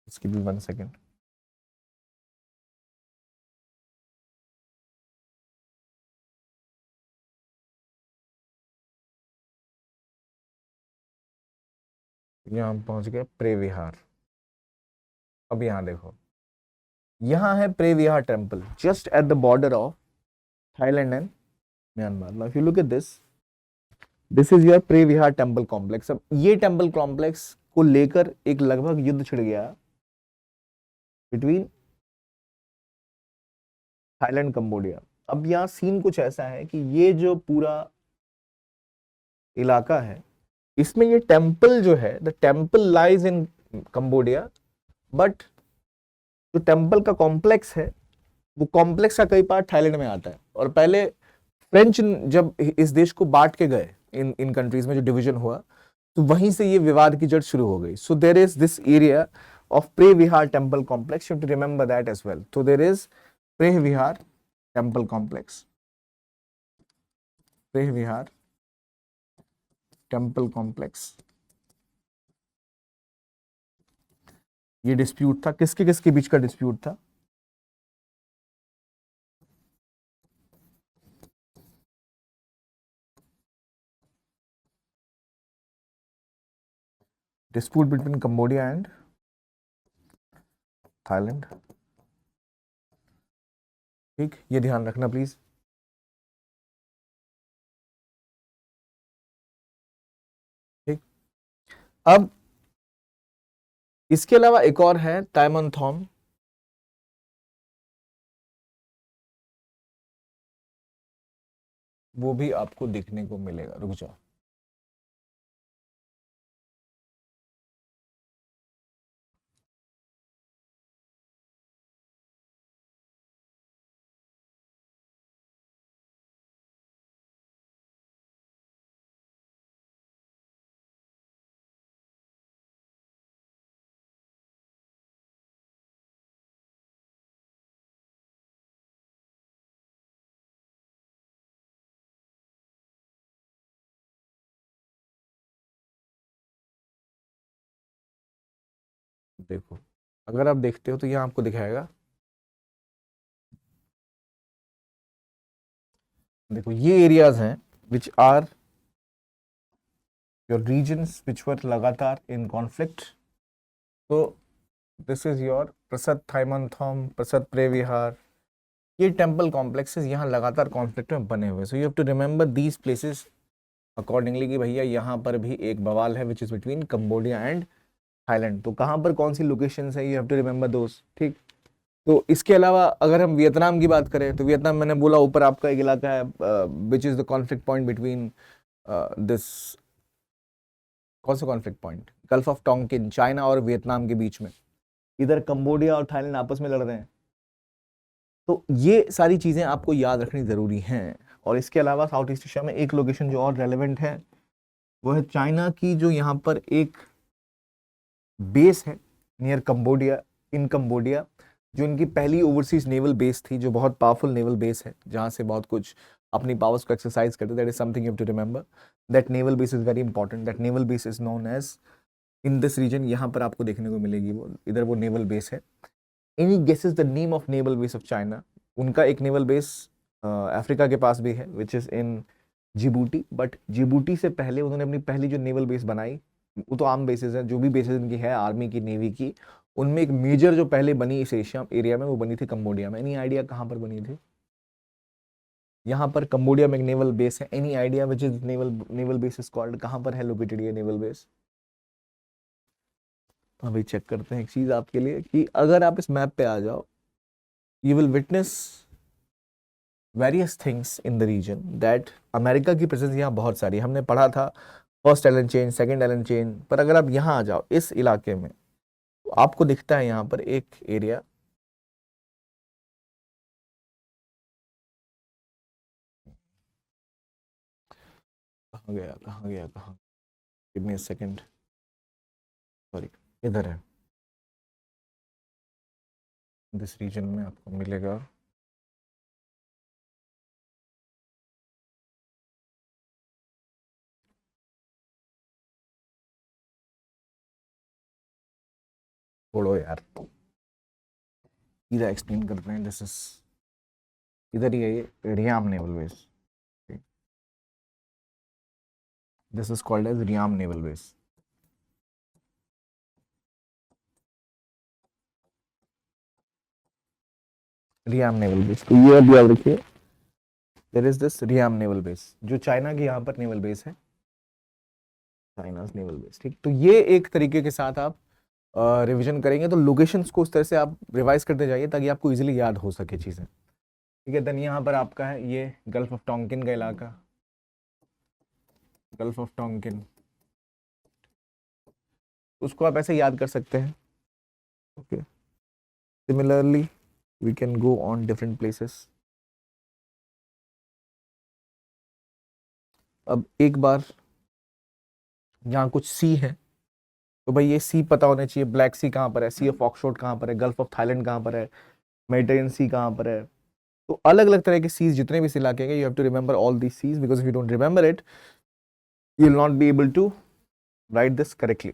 Just give me 1 second. यहाँ हम पहुंच गए प्रे विहार. अब यहाँ देखो, यहाँ है Preah Vihear temple just at the border of Thailand and Myanmar. Now if you look at this is your Preah Vihear temple complex. अब ये टेम्पल कॉम्प्लेक्स को लेकर एक लगभग युद्ध छिड़ गया बिटवीन थाईलैंड कंबोडिया. अब यहाँ सीन कुछ ऐसा है कि ये जो पूरा इलाका है, इसमें ये टेम्पल जो है, the temple lies in Cambodia, but जो टेम्पल का कॉम्प्लेक्स है वो कॉम्प्लेक्स का कई पार्ट थाईलैंड में आता है. और पहले फ्रेंच जब इस देश को बांट के गए इन कंट्रीज में, जो डिवीजन हुआ, तो वहीं से ये विवाद की जड़ शुरू हो गई. So there is this area of Pre Vihar temple complex. You have to remember that as well. So there is Pre Vihar temple complex. Pre Vihar temple complex. ये डिस्प्यूट था, किसके किसके बीच का डिस्प्यूट था? Dispute between Cambodia and Thailand. ठीक, ये ध्यान रखना प्लीज. ठीक, अब इसके अलावा एक और है ताइमनथॉम. वो भी आपको देखने को मिलेगा. रुक जाओ, देखो, अगर आप देखते हो तो यहाँ आपको दिखाएगा. देखो, ये एरियाज हैं which are your regions which were लगातार इन कॉन्फ्लिक्ट. तो this is your Prasat Ta Muen Thom, Prasat Preah Vihear. ये टेम्पल कॉम्प्लेक्सेस यहाँ लगातार कॉन्फ्लिक्ट में बने हुए. So you have to remember these places accordingly कि भैया यहाँ पर भी एक बवाल है which is between Cambodia and Thailand. तो कहाँ पर कौन सी लोकेशन है, यू हैव टू रिमेंबर दोस्त, ठीक। तो इसके अलावा अगर हम वियतनाम की बात करें तो वियतनाम मैंने बोला ऊपर आपका एक इलाका है which is the conflict point between this, कौन सा conflict point, gulf of Tonkin, China और वियतनाम के बीच में। इधर कंबोडिया और थाईलैंड आपस में लड़ रहे हैं। तो ये सारी चीजें आपको याद रखनी जरूरी हैं। और इसके अलावा साउथ ईस्ट एशिया में एक लोकेशन जो और रेलेवेंट है वो है चाइना की, जो यहाँ पर एक बेस है नियर कंबोडिया, इन कंबोडिया, जो इनकी पहली ओवरसीज नेवल बेस थी, जो बहुत पावरफुल नेवल बेस है, जहां से बहुत कुछ अपनी पावर्स को एक्सरसाइज करते। That is something you have to remember, that naval base is very important. That naval base is known as in this region, यहाँ पर आपको देखने को मिलेगी वो, इधर वो नेवल बेस है। Any guesses the name of naval base of China? उनका एक नेवल बेस अफ्रीका के पास भी है which is in Djibouti, but Djibouti से पहले उन्होंने अपनी पहली जो नेवल बेस बनाई, वो तो आम बेसिस है, जो भी बेसिस इनकी है आर्मी की, नेवी की, उनमें एक मेजर जो पहले बनी इस एशिया एरिया में, वो बनी थी कंबोडिया में। एनी आइडिया कहाँ पर बनी थी? यहाँ पर कंबोडिया में एक नेवल बेस है। Any idea which is naval base is called, कहाँ पर है लोकेटेड ये नेवल बेस? अभी चेक करते हैं एक चीज आपके लिए कि अगर आप इस मैप पे आ जाओ, you will witness various things in the region, that America की प्रेजेंस यहाँ बहुत सारी, हमने पढ़ा था first island chain, second island chain, पर अगर आप यहाँ आ जाओ इस इलाके में, तो आपको दिखता है यहाँ पर एक एरिया, कहाँ गया कहाँ गया कहाँ, give me a second, sorry, इधर है। दिस रीजन में आपको मिलेगा छोड़ो यार, सीधा एक्सप्लेन करते हैं। दिस इज, इधर ही है ये Ream naval base, this is called as Ream naval base. Ream naval base, तो ये अब याद रखिए, there is this Ream naval base, जो चाइना की यहाँ पर नेवल बेस है, चाइनाज नेवल बेस, ठीक। तो ये एक तरीके के साथ आप रिवीजन करेंगे तो लोकेशंस को उस तरह से आप रिवाइज करते जाइए ताकि आपको इजीली याद हो सके चीजें, ठीक है। देन यहाँ पर आपका है ये गल्फ ऑफ टोंकिन का इलाका, गल्फ ऑफ टोंकिन, उसको आप ऐसे याद कर सकते हैं, okay. Similarly we can go on different places. अब एक बार यहाँ कुछ सी है, तो भाई ये सी पता होना चाहिए, ब्लैक सी कहाँ पर है, सी ऑफ ऑक्सफोर्ड कहाँ पर है, गल्फ ऑफ थाईलैंड कहाँ पर है, मेडिटेरियन सी कहाँ पर है। तो अलग अलग तरह के सीज जितने भी इस इलाके के, you have to remember all these seas, because if you don't remember it you will not be able to write this correctly.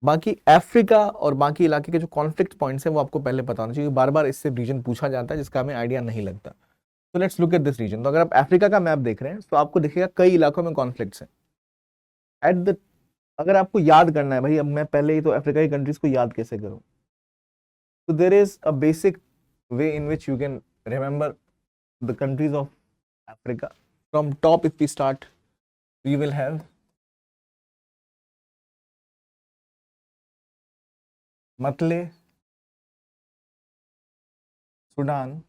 बाकी अफ्रीका और बाकी इलाके के जो कॉन्फ्लिक्ट पॉइंट्स हैं वो आपको पहले पता होना चाहिए, बार बार इससे रीजन पूछा जाता है जिसका हमें आइडिया नहीं लगता। तो let's look at this region. तो अगर आप अफ्रीका का मैप देख रहे हैं तो आपको दिखेगा कई इलाकों में कॉन्फ्लिक्ट्स हैं एट द, अगर आपको याद करना है भाई, अब मैं पहले ही तो अफ्रीका की कंट्रीज को याद कैसे करूं, तो there is a basic way in which you can remember the countries of Africa. From top if we start, we will have मतले, सुडान,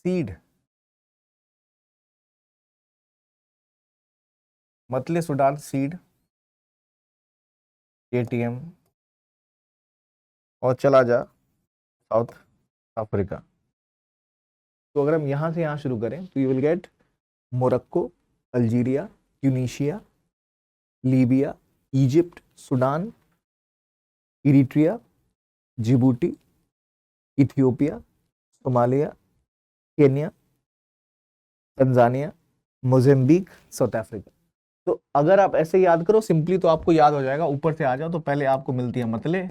सीड, मतले सुडान सीड, एटीएम, और चला जा साउथ अफ्रीका। तो अगर हम यहाँ से यहाँ शुरू करें तो you will get Morocco, Algeria, Tunisia, Libya, Egypt, Sudan, Eritrea, Djibouti, Ethiopia, Somalia, Kenya, Tanzania, Mozambique, south Africa. तो अगर आप ऐसे याद करो सिंपली तो आपको याद हो जाएगा। ऊपर से आ जाओ तो पहले आपको मिलती है मतले,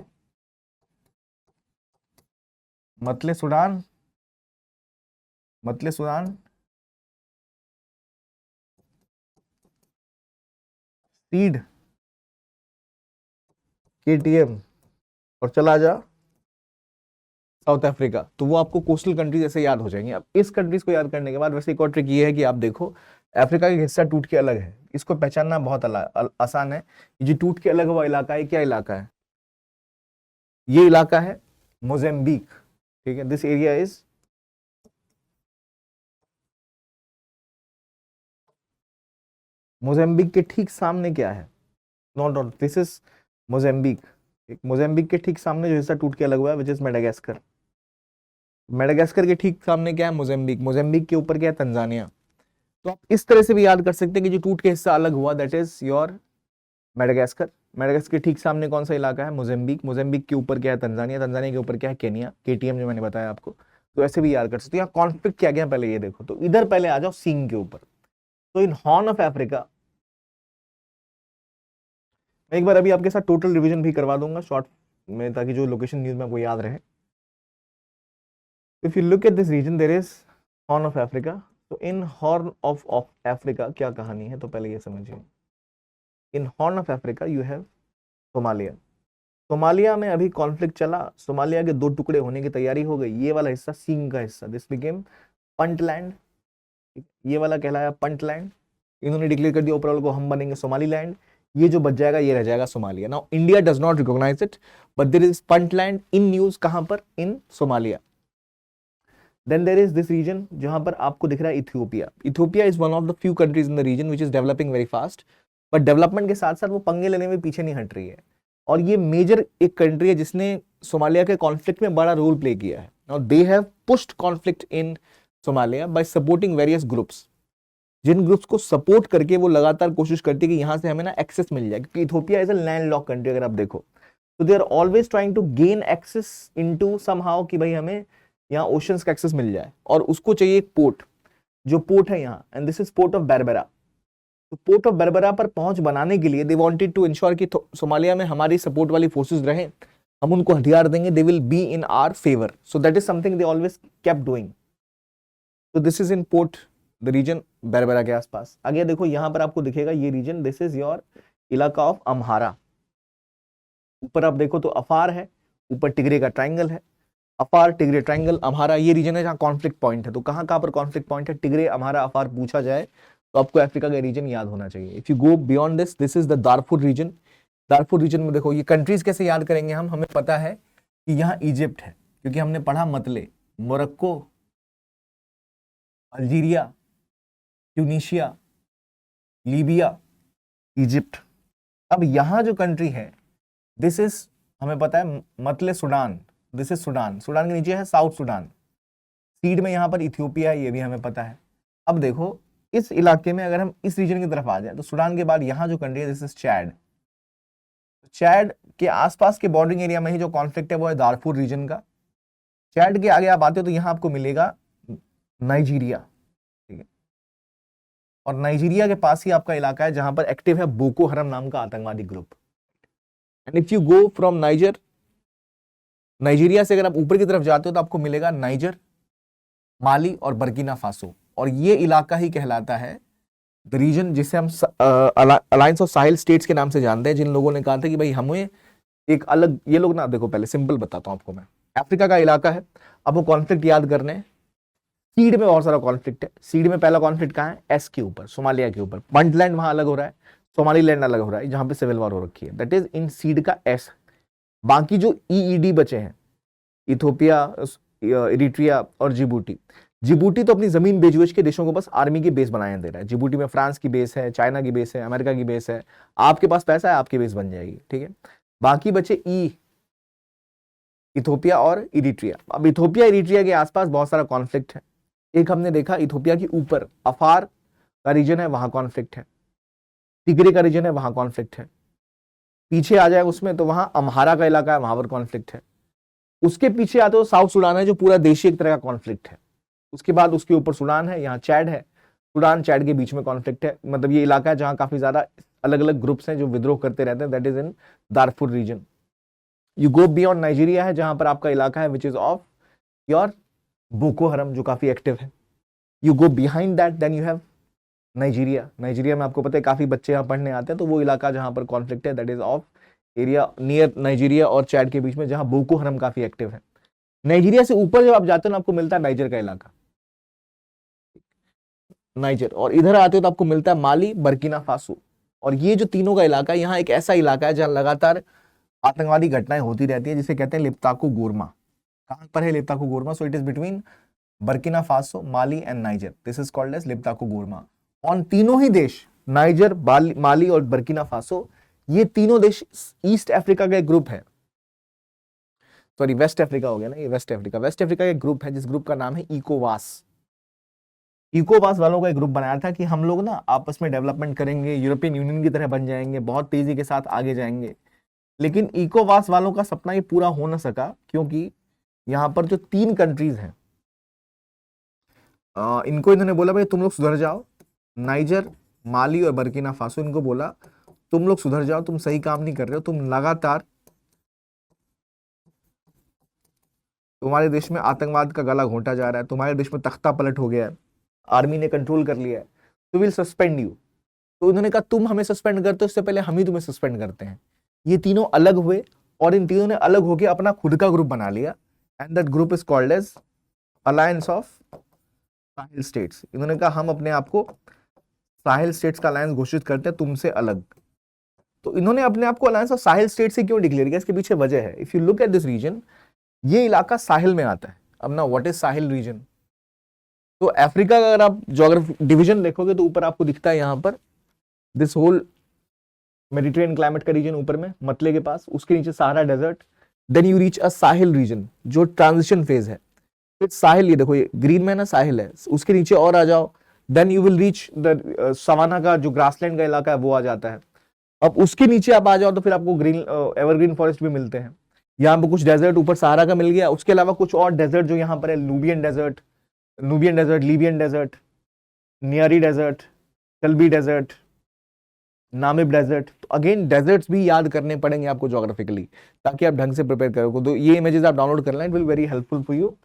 मतले सुडान, मतले सुडान, सीड, केटीएम, और चला जा साउथ अफ्रीका, तो वो आपको कोस्टल कंट्रीज ऐसे याद हो जाएंगे। अब इस कंट्रीज को याद करने के बाद वैसे एक और ट्रिक ये है कि आप देखो अफ्रीका का हिस्सा टूट के अलग है, इसको पहचानना बहुत आसान है। ये जो टूट के अलग हुआ इलाका है, क्या इलाका है? ये इलाका है मोजेम्बिक, ठीक है। दिस एरिया इज मोजेम्बिक के ठीक सामने क्या है? Not this is Mozambique. Mozambique के ठीक सामने जो हिस्सा टूट के अलग हुआ है विच इज मेडागास्कर। मेडागास्कर के ठीक सामने क्या है? मोजेम्बिक। मोजेम्बिक के ऊपर क्या है? तंजानिया। तो आप इस तरह से भी याद कर सकते हैं कि जो टूट के हिस्सा अलग हुआ that is your Madagascar. Madagascar के ठीक सामने कौन सा इलाका है? मोजेम्बिक। मोजेम्बिक के ऊपर क्या है? तंजानिया। तंजानिया के ऊपर क्या है? केनिया, केटीएम जो मैंने बताया आपको। तो ऐसे भी याद कर सकते हो। यहाँ कॉन्फ्लिक्ट क्या गया पहले ये देखो, तो इधर पहले आ जाओ सींग के ऊपर। तो इन हॉर्न ऑफ अफ्रीका, मैं एक बार अभी आपके साथ टोटल रिवीजन भी करवा दूंगा शॉर्ट में, ताकि जो लोकेशन न्यूज में आपको याद रहे। If you look at this region there is Horn of Africa. तो इन हॉर्न ऑफ अफ्रीका क्या कहानी है, तो पहले ये समझिए। In Horn of Africa you have Somalia. Somalia में अभी कॉन्फ्लिक्ट चला, सोमालिया के दो टुकड़े होने की तैयारी हो गई। ये वाला हिस्सा सींग का हिस्सा, दिस बिकेम पंटलैंड। ये वाला कहलाया पंटलैंड। इन्होंने डिक्लेयर कर दिया ऊपर को हम बनेंगे सोमालीलैंड। ये जो बच जाएगा ये रह जाएगा Somalia. Now India does not recognise it but there is Puntland in news. कहां पर? In Somalia. Then there is this region जहां पर आपको दिख रहा है Ethiopia. Ethiopia is one of the few countries in the region which is developing very fast, but development के साथ साथ वो पंगे लेने में पीछे नहीं हट रही है। और ये मेजर एक कंट्री है जिसने सोमालिया के कॉन्फ्लिक्ट में बड़ा रोल प्ले किया है। Now they have pushed conflict in Somalia by supporting various groups, जिन ग्रुप्स को सपोर्ट करके वो लगातार कोशिश करती है कि यहां से हमें ना एक्सेस मिल जाए, क्योंकि Ethiopia is a land lock country. अगर आप देखो तो they are always trying to gain access into somehow, कि भाई हमें यहाँ ओशंस का एक्सेस मिल जाए, और उसको चाहिए एक पोर्ट। जो पोर्ट है यहाँ, and this is port of Berbera. तो पोर्ट ऑफ बेरबेरा पर पहुंच बनाने के लिए दे वांटेड टू इंश्योर कि सोमालिया में हमारी सपोर्ट वाली फोर्सेस रहे, हम उनको हथियार देंगे, they will be in our favour. So that is something they always kept doing. तो this is in port the region Berbera के आसपास। आगे देखो यहां पर आपको दिखेगा ये रीजन, दिस इज योर इलाका ऑफ अम्हारा। ऊपर आप देखो तो अफार है, ऊपर टिग्रे का ट्रायंगल है। अफार, टिग्रे, ट्रायंगल, अम्हारा ये रीजन है जहां कॉन्फ्लिक्ट पॉइंट है। तो कहां कहां पर कॉन्फ्लिक्ट पॉइंट है? टिग्रे, अम्हारा, अफार पूछा जाए तो आपको अफ्रीका का रीजन याद होना चाहिए। If you go beyond this, this is the Darfur region. Darfur region में देखो ये कंट्रीज कैसे याद करेंगे हम, हमें पता है कि यहाँ इजिप्ट है क्योंकि हमने पढ़ा मतले, Morocco, Algeria, Tunisia, Libya, Egypt. अब यहां जो कंट्री है दिस इज, हमें पता है मतले Sudan, this is Sudan. Sudan के नीचे है साउथ सूडान। सीड में यहां पर इथियोपिया है, ये भी हमें पता है। अब देखो इस इलाके में अगर हम इस रीजन की तरफ आ जाए तो सूडान के बाद यहां जो कंट्री है दिस इज चैड। चैड के आसपास के बॉर्डरिंग एरिया में ही जो कॉन्फ्लिक्ट है वो है दारफुर रीजन का। चैड के आगे आप आते हो तो यहां आपको मिलेगा नाइजीरिया, ठीक है। और नाइजीरिया के पास ही आपका इलाका है जहां पर एक्टिव है बोको हरम नाम का आतंकवादी group. And if you go from niger, Nigeria से अगर आप ऊपर की तरफ जाते हो तो आपको मिलेगा नाइजर, माली और बर्किना फासो। और ये इलाका ही कहलाता है द रीजन जिसे हम अलायंस ऑफ साहिल स्टेट्स के नाम से जानते हैं, जिन लोगों ने कहा था कि भाई हमें एक अलग, ये लोग ना देखो पहले सिंपल बताता हूं आपको मैं, अफ्रीका का इलाका है। अब वो कॉन्फ्लिक्ट याद करने, सीड में बहुत सारा कॉन्फ्लिक्ट है। सीड में पहला कॉन्फ्लिक्ट कहां है? एस के ऊपर, सोमालिया के ऊपर। पुंटलैंड वहां अलग हो रहा है, सोमालीलैंड अलग हो रहा है, जहां पे सिविल वॉर हो रखी है, दैट इज इन सीड का एस। बाकी जो ईईडी बचे हैं, इथियोपिया, इरिट्रिया और जिबूटी। जिबूटी तो अपनी जमीन बेच के देशों को बस आर्मी की बेस बनाने दे रहा है। जिबूटी में फ्रांस की बेस है, चाइना की बेस है, अमेरिका की बेस है। आपके पास पैसा है, आपकी बेस बन जाएगी, ठीक है। बाकी बचे इथियोपिया और इरिट्रिया। अब इथियोपिया इरिट्रिया के आसपास बहुत सारा कॉन्फ्लिक्ट है। एक हमने देखा इथियोपिया के ऊपर अफार का रीजन है, वहां कॉन्फ्लिक्ट है। टिग्रे का रीजन है, वहां कॉन्फ्लिक्ट है। पीछे आ जाए उसमें तो वहां अम्हारा का इलाका है, वहां पर कॉन्फ्लिक्ट है। उसके पीछे आते हो साउथ सूडान है, जो पूरा देशी एक तरह का कॉन्फ्लिक्ट है। उसके बाद उसके ऊपर सूडान है, यहाँ चैड है। सूडान चैड के बीच में कॉन्फ्लिक्ट है। मतलब ये इलाका है जहां काफी ज्यादा अलग अलग ग्रुप्स हैं जो विद्रोह करते रहते हैं, that is in Darfur region. You go beyond Nigeria है जहां पर आपका इलाका है which is of your Boko Haram, जो काफी एक्टिव है। You go behind that, then you have Nigeria. Nigeria में आपको पता है काफी बच्चे यहाँ पढ़ने आते हैं, तो वो इलाका जहां पर कॉन्फ्लिक्ट है that is of area near Nigeria और चैड के बीच में, जहां बोको हरम काफी एक्टिव है। नाइजीरिया से ऊपर जब आप जाते हो ना, आपको मिलता है नाइजर का इलाका, नाइजर, और इधर आते हो तो आपको मिलता है माली, बर्किना फासो। और ये जो तीनों का इलाका है, यहाँ एक ऐसा इलाका है जहां लगातार आतंकवादी घटनाएं होती रहती है, जिसे कहते हैं लिप्ताको गोरमा। कहां पर है Liptako Gourma? So it is between Burkina Faso, Mali and Niger. This is called as Liptako Gourma. और तीनों ही देश, नाइजर, माली और बर्किना फासो, ये तीनों देश ईस्ट अफ्रीका का एक ग्रुप है। सॉरी, वेस्ट अफ्रीका हो गया ना, ये वेस्ट अफ्रीका। वेस्ट अफ्रीका का एक ग्रुप है, जिस ग्रुप का नाम है इकोवास। इकोवास वालों का एक ग्रुप बनाया था कि हम लोग ना आपस में डेवलपमेंट करेंगे, यूरोपियन यूनियन की तरह बन जाएंगे, बहुत तेजी के साथ आगे जाएंगे। लेकिन इकोवास वालों का सपना ये पूरा हो ना सका, क्योंकि यहां पर जो 3 कंट्रीज हैं, इनको इन्होंने बोला भाई तुम लोग सुधर जाओ। नाइजर, माली और बर्किना फासो, इनको बोला तुम लोग सुधर जाओ, तुम सही काम नहीं कर रहे हो, तुम लगातार, तुम्हारे देश में आतंकवाद का गला घोंटा जा रहा है, तुम्हारे देश में तख्ता पलट हो गया है, आर्मी ने कंट्रोल कर लिया है, तो विल सस्पेंड यू। तो उन्होंने कहा तुम हमें सस्पेंड करते हो, इससे पहले हम ही तुम्हें सस्पेंड करते हैं। ये तीनों अलग हुए, और इन तीनों ने अलग होकर अपना खुद का ग्रुप बना लिया, and that group is called as Alliance of Sahel States. इन्होंने कहा हम अपने आप को साहिल स्टेट्स का अलायंस घोषित करते हैं तुमसे अलग। तो इन्होंने अपने आप को अलायंस ऑफ साहिल स्टेट से क्यों डिक्लेयर किया? इसके पीछे वजह है। If you look at this region, ये इलाका साहिल में आता है। अब ना, व्हाट इज साहिल रीजन? तो अफ्रीका का अगर आप ज्योग्राफी डिवीजन देखोगे तो ऊपर आपको दिखता है यहां पर दिस होल मेडिटेरियन क्लाइमेट का रीजन ऊपर में मतले के पास, उसके नीचे Sahara desert, then you reach a Sahel region जो ट्रांजिशन फेज है। फिर साहिल, ये देखो ये ग्रीन में ना साहिल है, उसके नीचे और आ जाओ, then you will reach the savanna का जो ग्रासलैंड का इलाका है वो आ जाता है। अब उसके नीचे आप आ जाओ तो फिर आपको ग्रीन एवरग्रीन फॉरेस्ट भी मिलते हैं। यहाँ पे कुछ डेजर्ट ऊपर सहारा का मिल गया, उसके अलावा कुछ और डेजर्ट जो यहाँ पर है, लीबियन डेजर्ट, नियरी डेजर्ट, कल्बी डेजर्ट, नामिब डेजर्ट। तो अगेन डेजर्ट्स भी याद करने पड़ेंगे आपको ज्योग्राफिकली, ताकि आप ढंग से प्रिपेयर करोगे। तो ये इमेजेस आप डाउनलोड कर लें, it will very helpful for you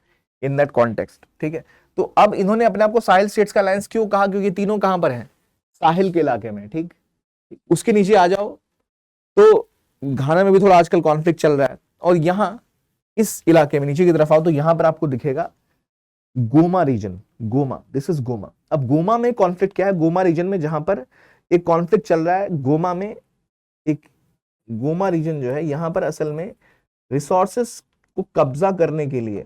in that context, ठीक है। तो अब इन्होंने अपने आप को साहिल स्टेट्स का अलायंस क्यों कहा? क्योंकि तीनों कहां पर हैं? साहिल के इलाके में, ठीक। उसके नीचे आ जाओ तो घाना में भी थोड़ा आजकल कॉन्फ्लिक्ट चल रहा है, और यहां इस इलाके में नीचे की तरफ आओ तो यहां पर आपको दिखेगा Goma region. Goma, this is Goma. अब गोमा में कॉन्फ्लिक्ट क्या है? गोमा रीजन में जहां पर एक कॉन्फ्लिक्ट चल रहा है, गोमा में एक, गोमा रीजन जो है यहां पर असल में रिसोर्सेस को कब्जा करने के लिए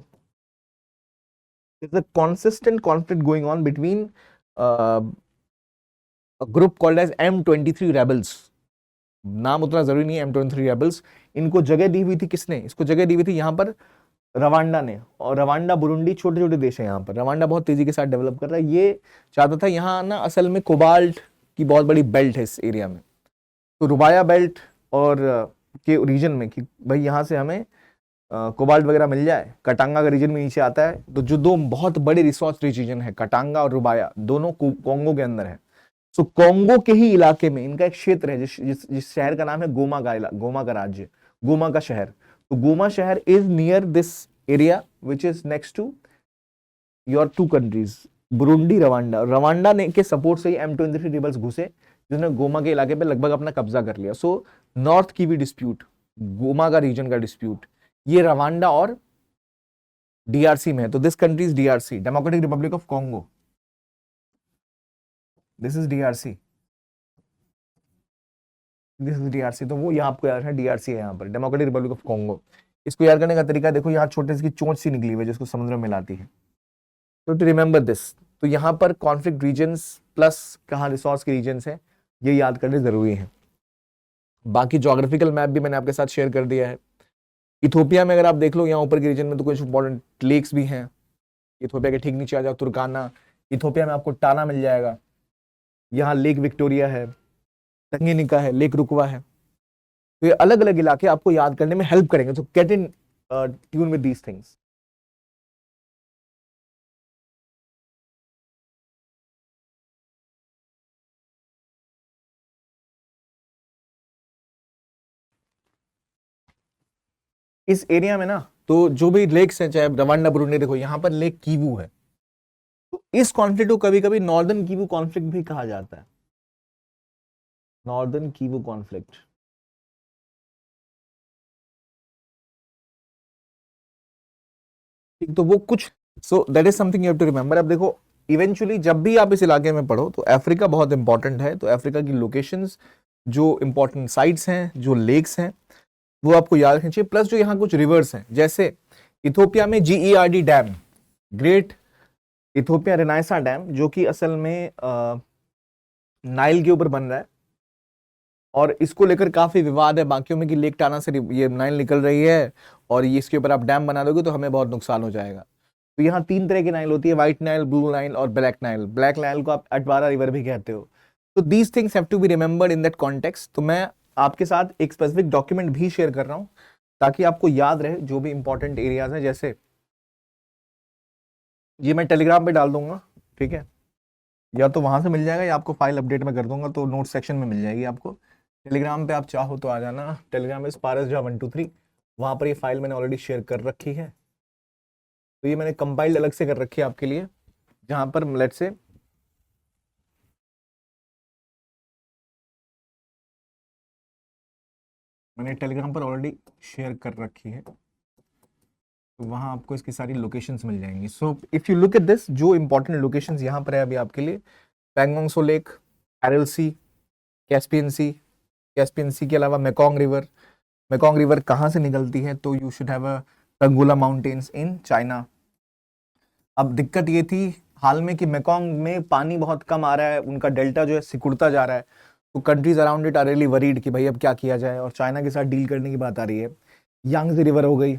consistent conflict going on between group called as M23 rebels. नाम उतना जरूरी नहीं है, M23 रेबल्स। इनको जगह दी हुई थी किसने? इसको जगह दी हुई थी यहां पर रवांडा ने। और रवांडा, बुरुंडी छोटे छोटे देश है यहाँ पर। रवांडा बहुत तेजी के साथ डेवलप कर रहा है। ये चाहता था यहाँ ना असल में कोबाल्ट की बहुत बड़ी बेल्ट है इस एरिया में, तो रुबाया बेल्ट और के रीजन में कि भाई यहाँ से हमें कोबाल्ट वगैरह मिल जाए। कटांगा का रीजन में नीचे आता है, तो जो 2 बहुत बड़े रिसोर्स रिच रीजन है, कटांगा और रुबाया, दोनों कोंगो के अंदर है। सो कोंगो के ही इलाके में इनका एक क्षेत्र है जिस शहर का नाम है गोमा का गोमा का राज्य, गोमा का शहर। तो गोमा शहर is near this area which is next to your 2 countries, Burundi, Rwanda. Rwanda ने के सपोर्ट से ही M23 रिबल्स घुसे, जिन्होंने गोमा के इलाके पे लगभग अपना कब्जा कर लिया। सो नॉर्थ की भी डिस्प्यूट, गोमा का रीजन का डिस्प्यूट, ये रवांडा और DRC में है। तो this country is DRC, democratic Republic of Congo. This is DRC, this is DRC। तो वो यहाँ आपको याद है, DRC है यहाँ पर, डेमोक्रेटिक रिपब्लिक ऑफ कॉन्गो। इसको याद करने का तरीका देखो, यहाँ छोटे से चोंच सी निकली हुई है जिसको समुद्र में मिलाती है। तो टू रिमेंबर दिस, तो यहाँ पर कॉन्फ्लिक्ट रीजन्स प्लस कहाँ रिसोर्स के रीजन्स हैं, ये याद करने जरूरी है। बाकी ज्योग्राफिकल मैप भी मैंने आपके साथ शेयर कर दिया है। इथोपिया में अगर आप देख लो, यहाँ ऊपर के रीजन में तो कुछ इंपॉर्टेंट लेक्स भी हैं। इथोपिया के ठीक नीचे आ जाओ, तुर्काना। इथोपिया में आपको टाना मिल जाएगा। यहाँ लेक विक्टोरिया है, तंगेनिका है, लेक रुकवा है। तो ये अलग अलग इलाके आपको याद करने में हेल्प करेंगे। तो get in tune with these things. इस एरिया में ना, तो जो भी लेक्स हैं, चाहे रवांडा, बुरुंडी, देखो यहाँ पर लेक कीवू है। तो इस कॉन्फ्लिक्ट को कभी कभी नॉर्दर्न कीवू कॉन्फ्लिक्ट भी कहा जाता है, नॉर्दर्न कीवू कॉन्फ्लिक्ट। ठीक, तो वो कुछ, so that is something you have to remember. अब देखो, इवेंचुअली जब भी आप इस इलाके में पढ़ो तो अफ्रीका बहुत इंपॉर्टेंट है, तो अफ्रीका की लोकेशंस, जो इंपॉर्टेंट साइट्स हैं, जो लेक्स हैं, वो आपको याद रखनी चाहिए। प्लस जो यहाँ कुछ रिवर्स हैं, जैसे इथोपिया में GERD dam, Great Ethiopia Renaissance Dam, जो कि असल में नाइल के ऊपर बन रहा है, और इसको लेकर काफी विवाद है बाकियों में कि लेक टाना से ये नाइल निकल रही है और ये इसके ऊपर आप डैम बना दोगे तो हमें बहुत नुकसान हो जाएगा। तो यहाँ 3 तरह की नाइल होती है, व्हाइट नाइल, ब्लू नाइल और ब्लैक नाइल। ब्लैक नाइल को आप अटवारा रिवर भी कहते हो। तो these things have to be remembered in that context. तो मैं आपके साथ एक स्पेसिफिक डॉक्यूमेंट भी शेयर कर रहा हूँ ताकि आपको याद रहे जो भी इंपॉर्टेंट एरियाज हैं। जैसे ये मैं टेलीग्राम पे डाल दूंगा, ठीक है, या तो वहां से मिल जाएगा या आपको फाइल अपडेट में कर दूंगा तो नोट सेक्शन में मिल जाएगी आपको। टेलीग्राम पे आप चाहो तो आ जाना, टेलीग्राम इज parasja123, वहां पर ये फाइल मैंने ऑलरेडी शेयर कर रखी है। तो ये मैंने कंपाइल्ड अलग से कर रखी है आपके लिए, जहां पर लेट्स से मैंने टेलीग्राम पर ऑलरेडी शेयर कर रखी है, तो वहां आपको इसकी सारी लोकेशंस मिल जाएंगी। So if you look at this, जो इंपॉर्टेंट लोकेशंस यहाँ पर है अभी आपके लिए, पैंगोंग सो लेक, एरल सी, कैस्पियन सी, कैस्पियन सी के अलावा मेकोंग रिवर। मेकोंग रिवर कहाँ से निकलती है, तो you should have a Tanggula mountains in China. अब दिक्कत ये थी हाल में कि मेकोंग में पानी बहुत कम आ रहा है, उनका डेल्टा जो है सिकुड़ता जा रहा है, तो countries around it are really worried कि भाई अब क्या किया जाए, और चाइना के साथ डील करने की बात आ रही है। यांगजी रिवर हो गई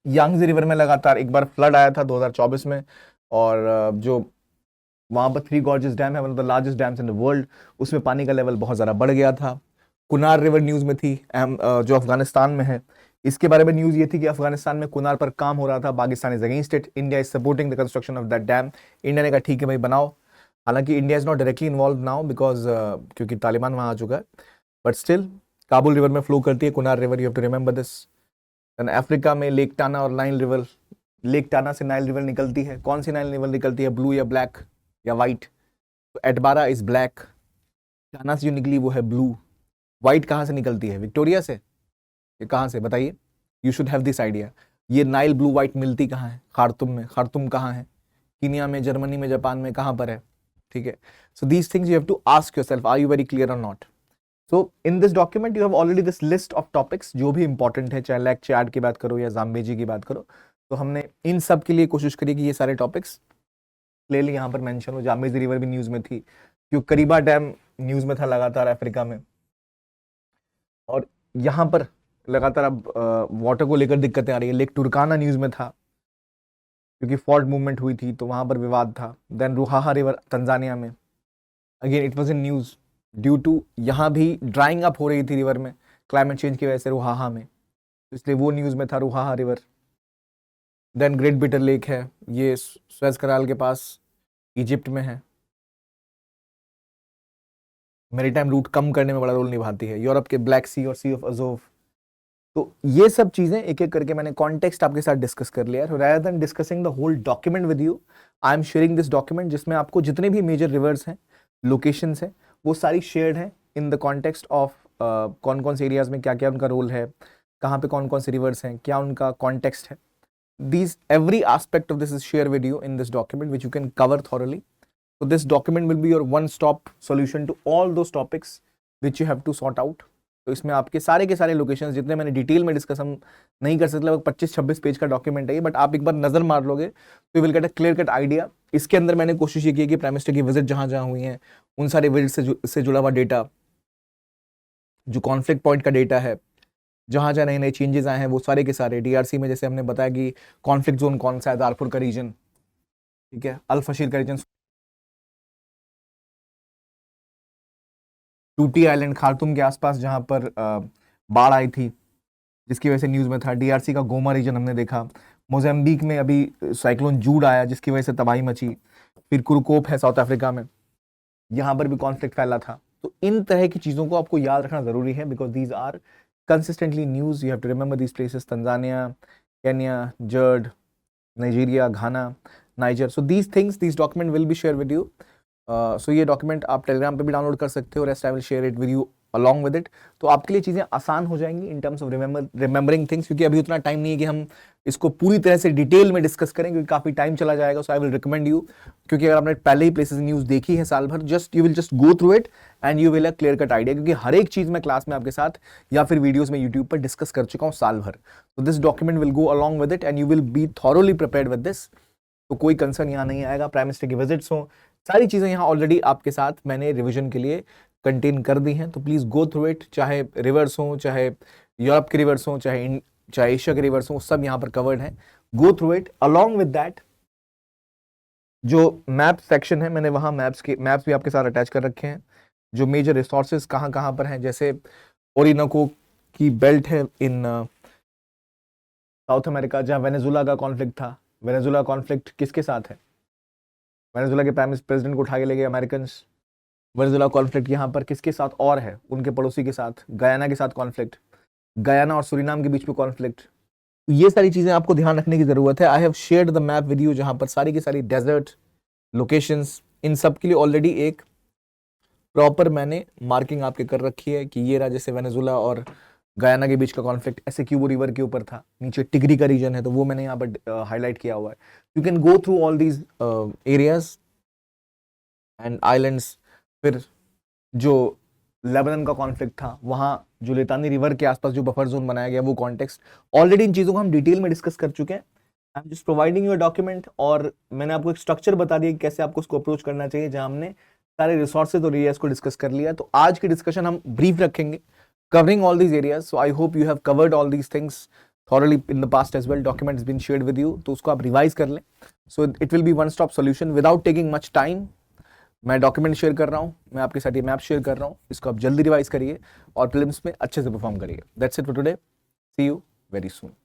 यांगजी रिवर में लगातार एक बार फ्लड आया था 2024 में, और जो वहां पर थ्री गॉर्जेस डैम है, one of the largest dams in the world, उसमें पानी का लेवल बहुत ज़्यादा बढ़ गया था। कुनार रिवर न्यूज़ में थी, जो अफगानिस्तान में है। इसके बारे में न्यूज़ ये थी कि अफगानिस्तान में कुनार पर काम हो रहा था, Pakistan is against it, India is supporting the construction of that dam. India ने कहा ठीक है भाई बनाओ, हालांकि India is not directly involve now because क्योंकि तालिबान वहाँ आ चुका है, बट स्टिल काबुल रिवर में फ्लो करती है Kunar river, you have to remember this. And Africa में लेक टाना और नाइल रिवर, लेक टाना से नाइल रिवर निकलती है। कौन सी नाइल रिवर निकलती है, ब्लू या ब्लैक या वाइट? तो एटबारा इज ब्लैक, टाना से जो निकली वो है ब्लू। वाइट कहाँ से निकलती है, विक्टोरिया से? ये कहाँ से बताइए, you should have this idea. ये नाइल ब्लू वाइट मिलती कहाँ है? खार्तुम में। खार्तुम कहाँ है? कीनिया में, जर्मनी में, जापान में, कहाँ पर है? ठीक है, so these things you have to ask yourself, are you very clear और not? So in this document you have already this list of topics जो भी इंपॉर्टेंट है, चाहे लैक चैड की बात करो या जाम्बेजी की बात करो, तो हमने इन सब के लिए कोशिश करी कि ये सारे टॉपिक्स क्लियरली यहाँ पर मेंशन हो। जाम्बेजी रिवर भी न्यूज़ में थी, क्यों करीबा डैम न्यूज़ में था लगातार अफ्रीका में, और यहाँ पर लगातार अब वाटर को लेकर दिक्कतें आ रही है। लेक टुरकाना न्यूज़ में था क्योंकि फॉल्ट मूवमेंट हुई थी तो वहाँ पर विवाद था। देन रुहाहा रिवर तंजानिया में, again it was in news due to यहाँ भी ड्राइंग अप हो रही थी रिवर में क्लाइमेट चेंज की वजह से रुहाहा में, इसलिए वो न्यूज़ में था Ruaha river. Then Great Bitter Lake है, ये सुएज कनाल के पास इजिप्ट में है, मैरीटाइम रूट कम करने में बड़ा रोल निभाती है। यूरोप के ब्लैक सी और सी ऑफ अजोव। तो ये सब चीजें एक एक करके मैंने कॉन्टेक्स्ट आपके साथ डिस्कस कर लिया है। Rather than discussing the whole document with you, I am sharing this document जिसमें आपको जितने भी मेजर रिवर्स हैं, लोकेशंस हैं, वो सारी शेयर्ड हैं इन द कॉन्टेक्स्ट ऑफ कौन कौन से एरियाज में क्या क्या उनका रोल है, कहाँ पे कौन कौन से रिवर्स हैं, क्या उनका कॉन्टेक्स्ट है। These every aspect of this is shared with you in this document which you can cover thoroughly. So this document will be your one-stop solution to all those topics which you have to sort out. तो इसमें आपके सारे के सारे locations, जितने मैंने detail में discuss हम नहीं कर सकते, लगभग 25-26 पेज का डॉक्यूमेंट है ये, बट आप एक बार नजर मार लोगे तो will get a clear cut idea. इसके अंदर मैंने कोशिश ये की है कि प्राइम मिनिस्टर की विजिट जहाँ जहाँ हुई है उन सारे विजिट से जुड़ा हुआ डेटा, जो कॉन्फ्लिक्ट पॉइंट का डेटा है, जहाँ जहाँ नए नए चेंजेस आए हैं, वो सारे के सारे। डीआरसी में जैसे हमने बताया कि कॉन्फ्लिक्ट जोन कौन सा है, दारफुर का रीजन, ठीक है, अल फशीर का रीजन, टूटी आइलैंड खार्तूम के आसपास जहाँ पर बाढ़ आई थी जिसकी वजह से न्यूज़ में था। डीआरसी का गोमा रीजन हमने देखा। मोजाम्बिक में अभी साइक्लोन जूड आया जिसकी वजह से तबाही मची। फिर कुरुकोप है साउथ अफ्रीका में, यहाँ पर भी कॉन्फ्लिक्ट फैला था। तो इन तरह की चीज़ों को आपको याद रखना ज़रूरी है because these are consistently news. You have to remember these places: Tanzania, Kenya, Jerd, Nigeria, Ghana, Niger. So these things, these document will be shared with you. So ये document आप Telegram पे भी डाउनलोड कर सकते हो, rest I will share it with you along with it, तो आपके लिए चीज़ें आसान हो जाएंगी in terms of remembering things, क्योंकि अभी उतना टाइम नहीं है कि हम इसको पूरी तरह से डिटेल में डिस्कस करें, क्योंकि काफ़ी टाइम चला जाएगा. सो आई विल रिकमेंड यू, क्योंकि अगर आपने पहले ही प्लेसेस न्यूज़ देखी है साल भर, you will just go through it and you will a clear cut idea, क्योंकि हर एक चीज़ मैं क्लास में आपके साथ या फिर वीडियोज़ में यूट्यूब पर डिस्कस कर चुका हूँ साल भर. तो this document will go along with it and you will be thoroughly prepared with this. तो कोई कंसर्न यहाँ नहीं आएगा. प्राइम मिनिस्टर की विजिट्स हो, सारी चीज़ें यहाँ ऑलरेडी आपके साथ मैंने रिविजन के लिए कंटेन कर दी हैं. तो प्लीज़ गो थ्रू इट, चाहे रिवर्स हो, चाहे यूरोप के रिवर्स हो, चाहे एशिया के रिवर्स हो, सब यहाँ पर कवर्ड है. गो through it. Along with that जो मैप सेक्शन है, मैंने वहाँ मैप्स भी आपके साथ अटैच कर रखे हैं, जो मेजर रिसोर्सेज कहाँ कहाँ पर हैं. जैसे ओरिनोको की बेल्ट है इन साउथ अमेरिका, जहाँ वेनेजुला का कॉन्फ्लिक्ट था. वेनेजुला कॉन्फ्लिक्ट किसके साथ है? वेनेजुला के प्रेसिडेंट को उठा के ले गए अमेरिकन. वेनेजुला कॉन्फ्लिक्ट यहाँ पर किसके साथ और है? उनके पड़ोसी के साथ, गयाना के साथ कॉन्फ्लिक्ट, गयाना और सुरीनाम के बीच में कॉन्फ्लिक्ट. ये सारी चीजें आपको ध्यान रखने की जरूरत है. I have shared the map with you, जहां पर सारी की सारी डेजर्ट लोकेशंस, इन सब के लिए ऑलरेडी एक प्रॉपर मैंने मार्किंग आपके कर रखी है कि ये रहा. जैसे वेनेजुला और गयाना के बीच का कॉन्फ्लिक्ट एसेक्यूबो रिवर के ऊपर था, नीचे टिग्री का रीजन है, तो वो मैंने यहाँ पर हाईलाइट किया हुआ है. You can go through all these areas and islands. फिर जो लेबनान का कॉन्फ्लिक्ट था, वहाँ जो लितानी रिवर के आसपास जो बफर जोन बनाया गया, वो कॉन्टेक्स्ट, ऑलरेडी इन चीज़ों को हम डिटेल में डिस्कस कर चुके हैं. I am just providing your document, और मैंने आपको एक स्ट्रक्चर बता दिया कि कैसे आपको उसको अप्रोच करना चाहिए, जहां हमने सारे रिसोर्सेज और एरियाज को डिस्कस कर लिया. तो आज की डिस्कशन हम ब्रीफ रखेंगे, covering all these areas. So I hope you have covered all these things thoroughly in the past as well. Document has been shared with you, तो उसको आप रिवाइज कर लें. So it will be one stop solution without taking much time. मैं document share कर रहा हूँ, मैं आपके साथ ये मैप शेयर कर रहा हूँ, इसको आप जल्दी रिवाइज करिए और प्रीलिम्स में अच्छे से परफॉर्म करिए. That's it for today. See you very soon.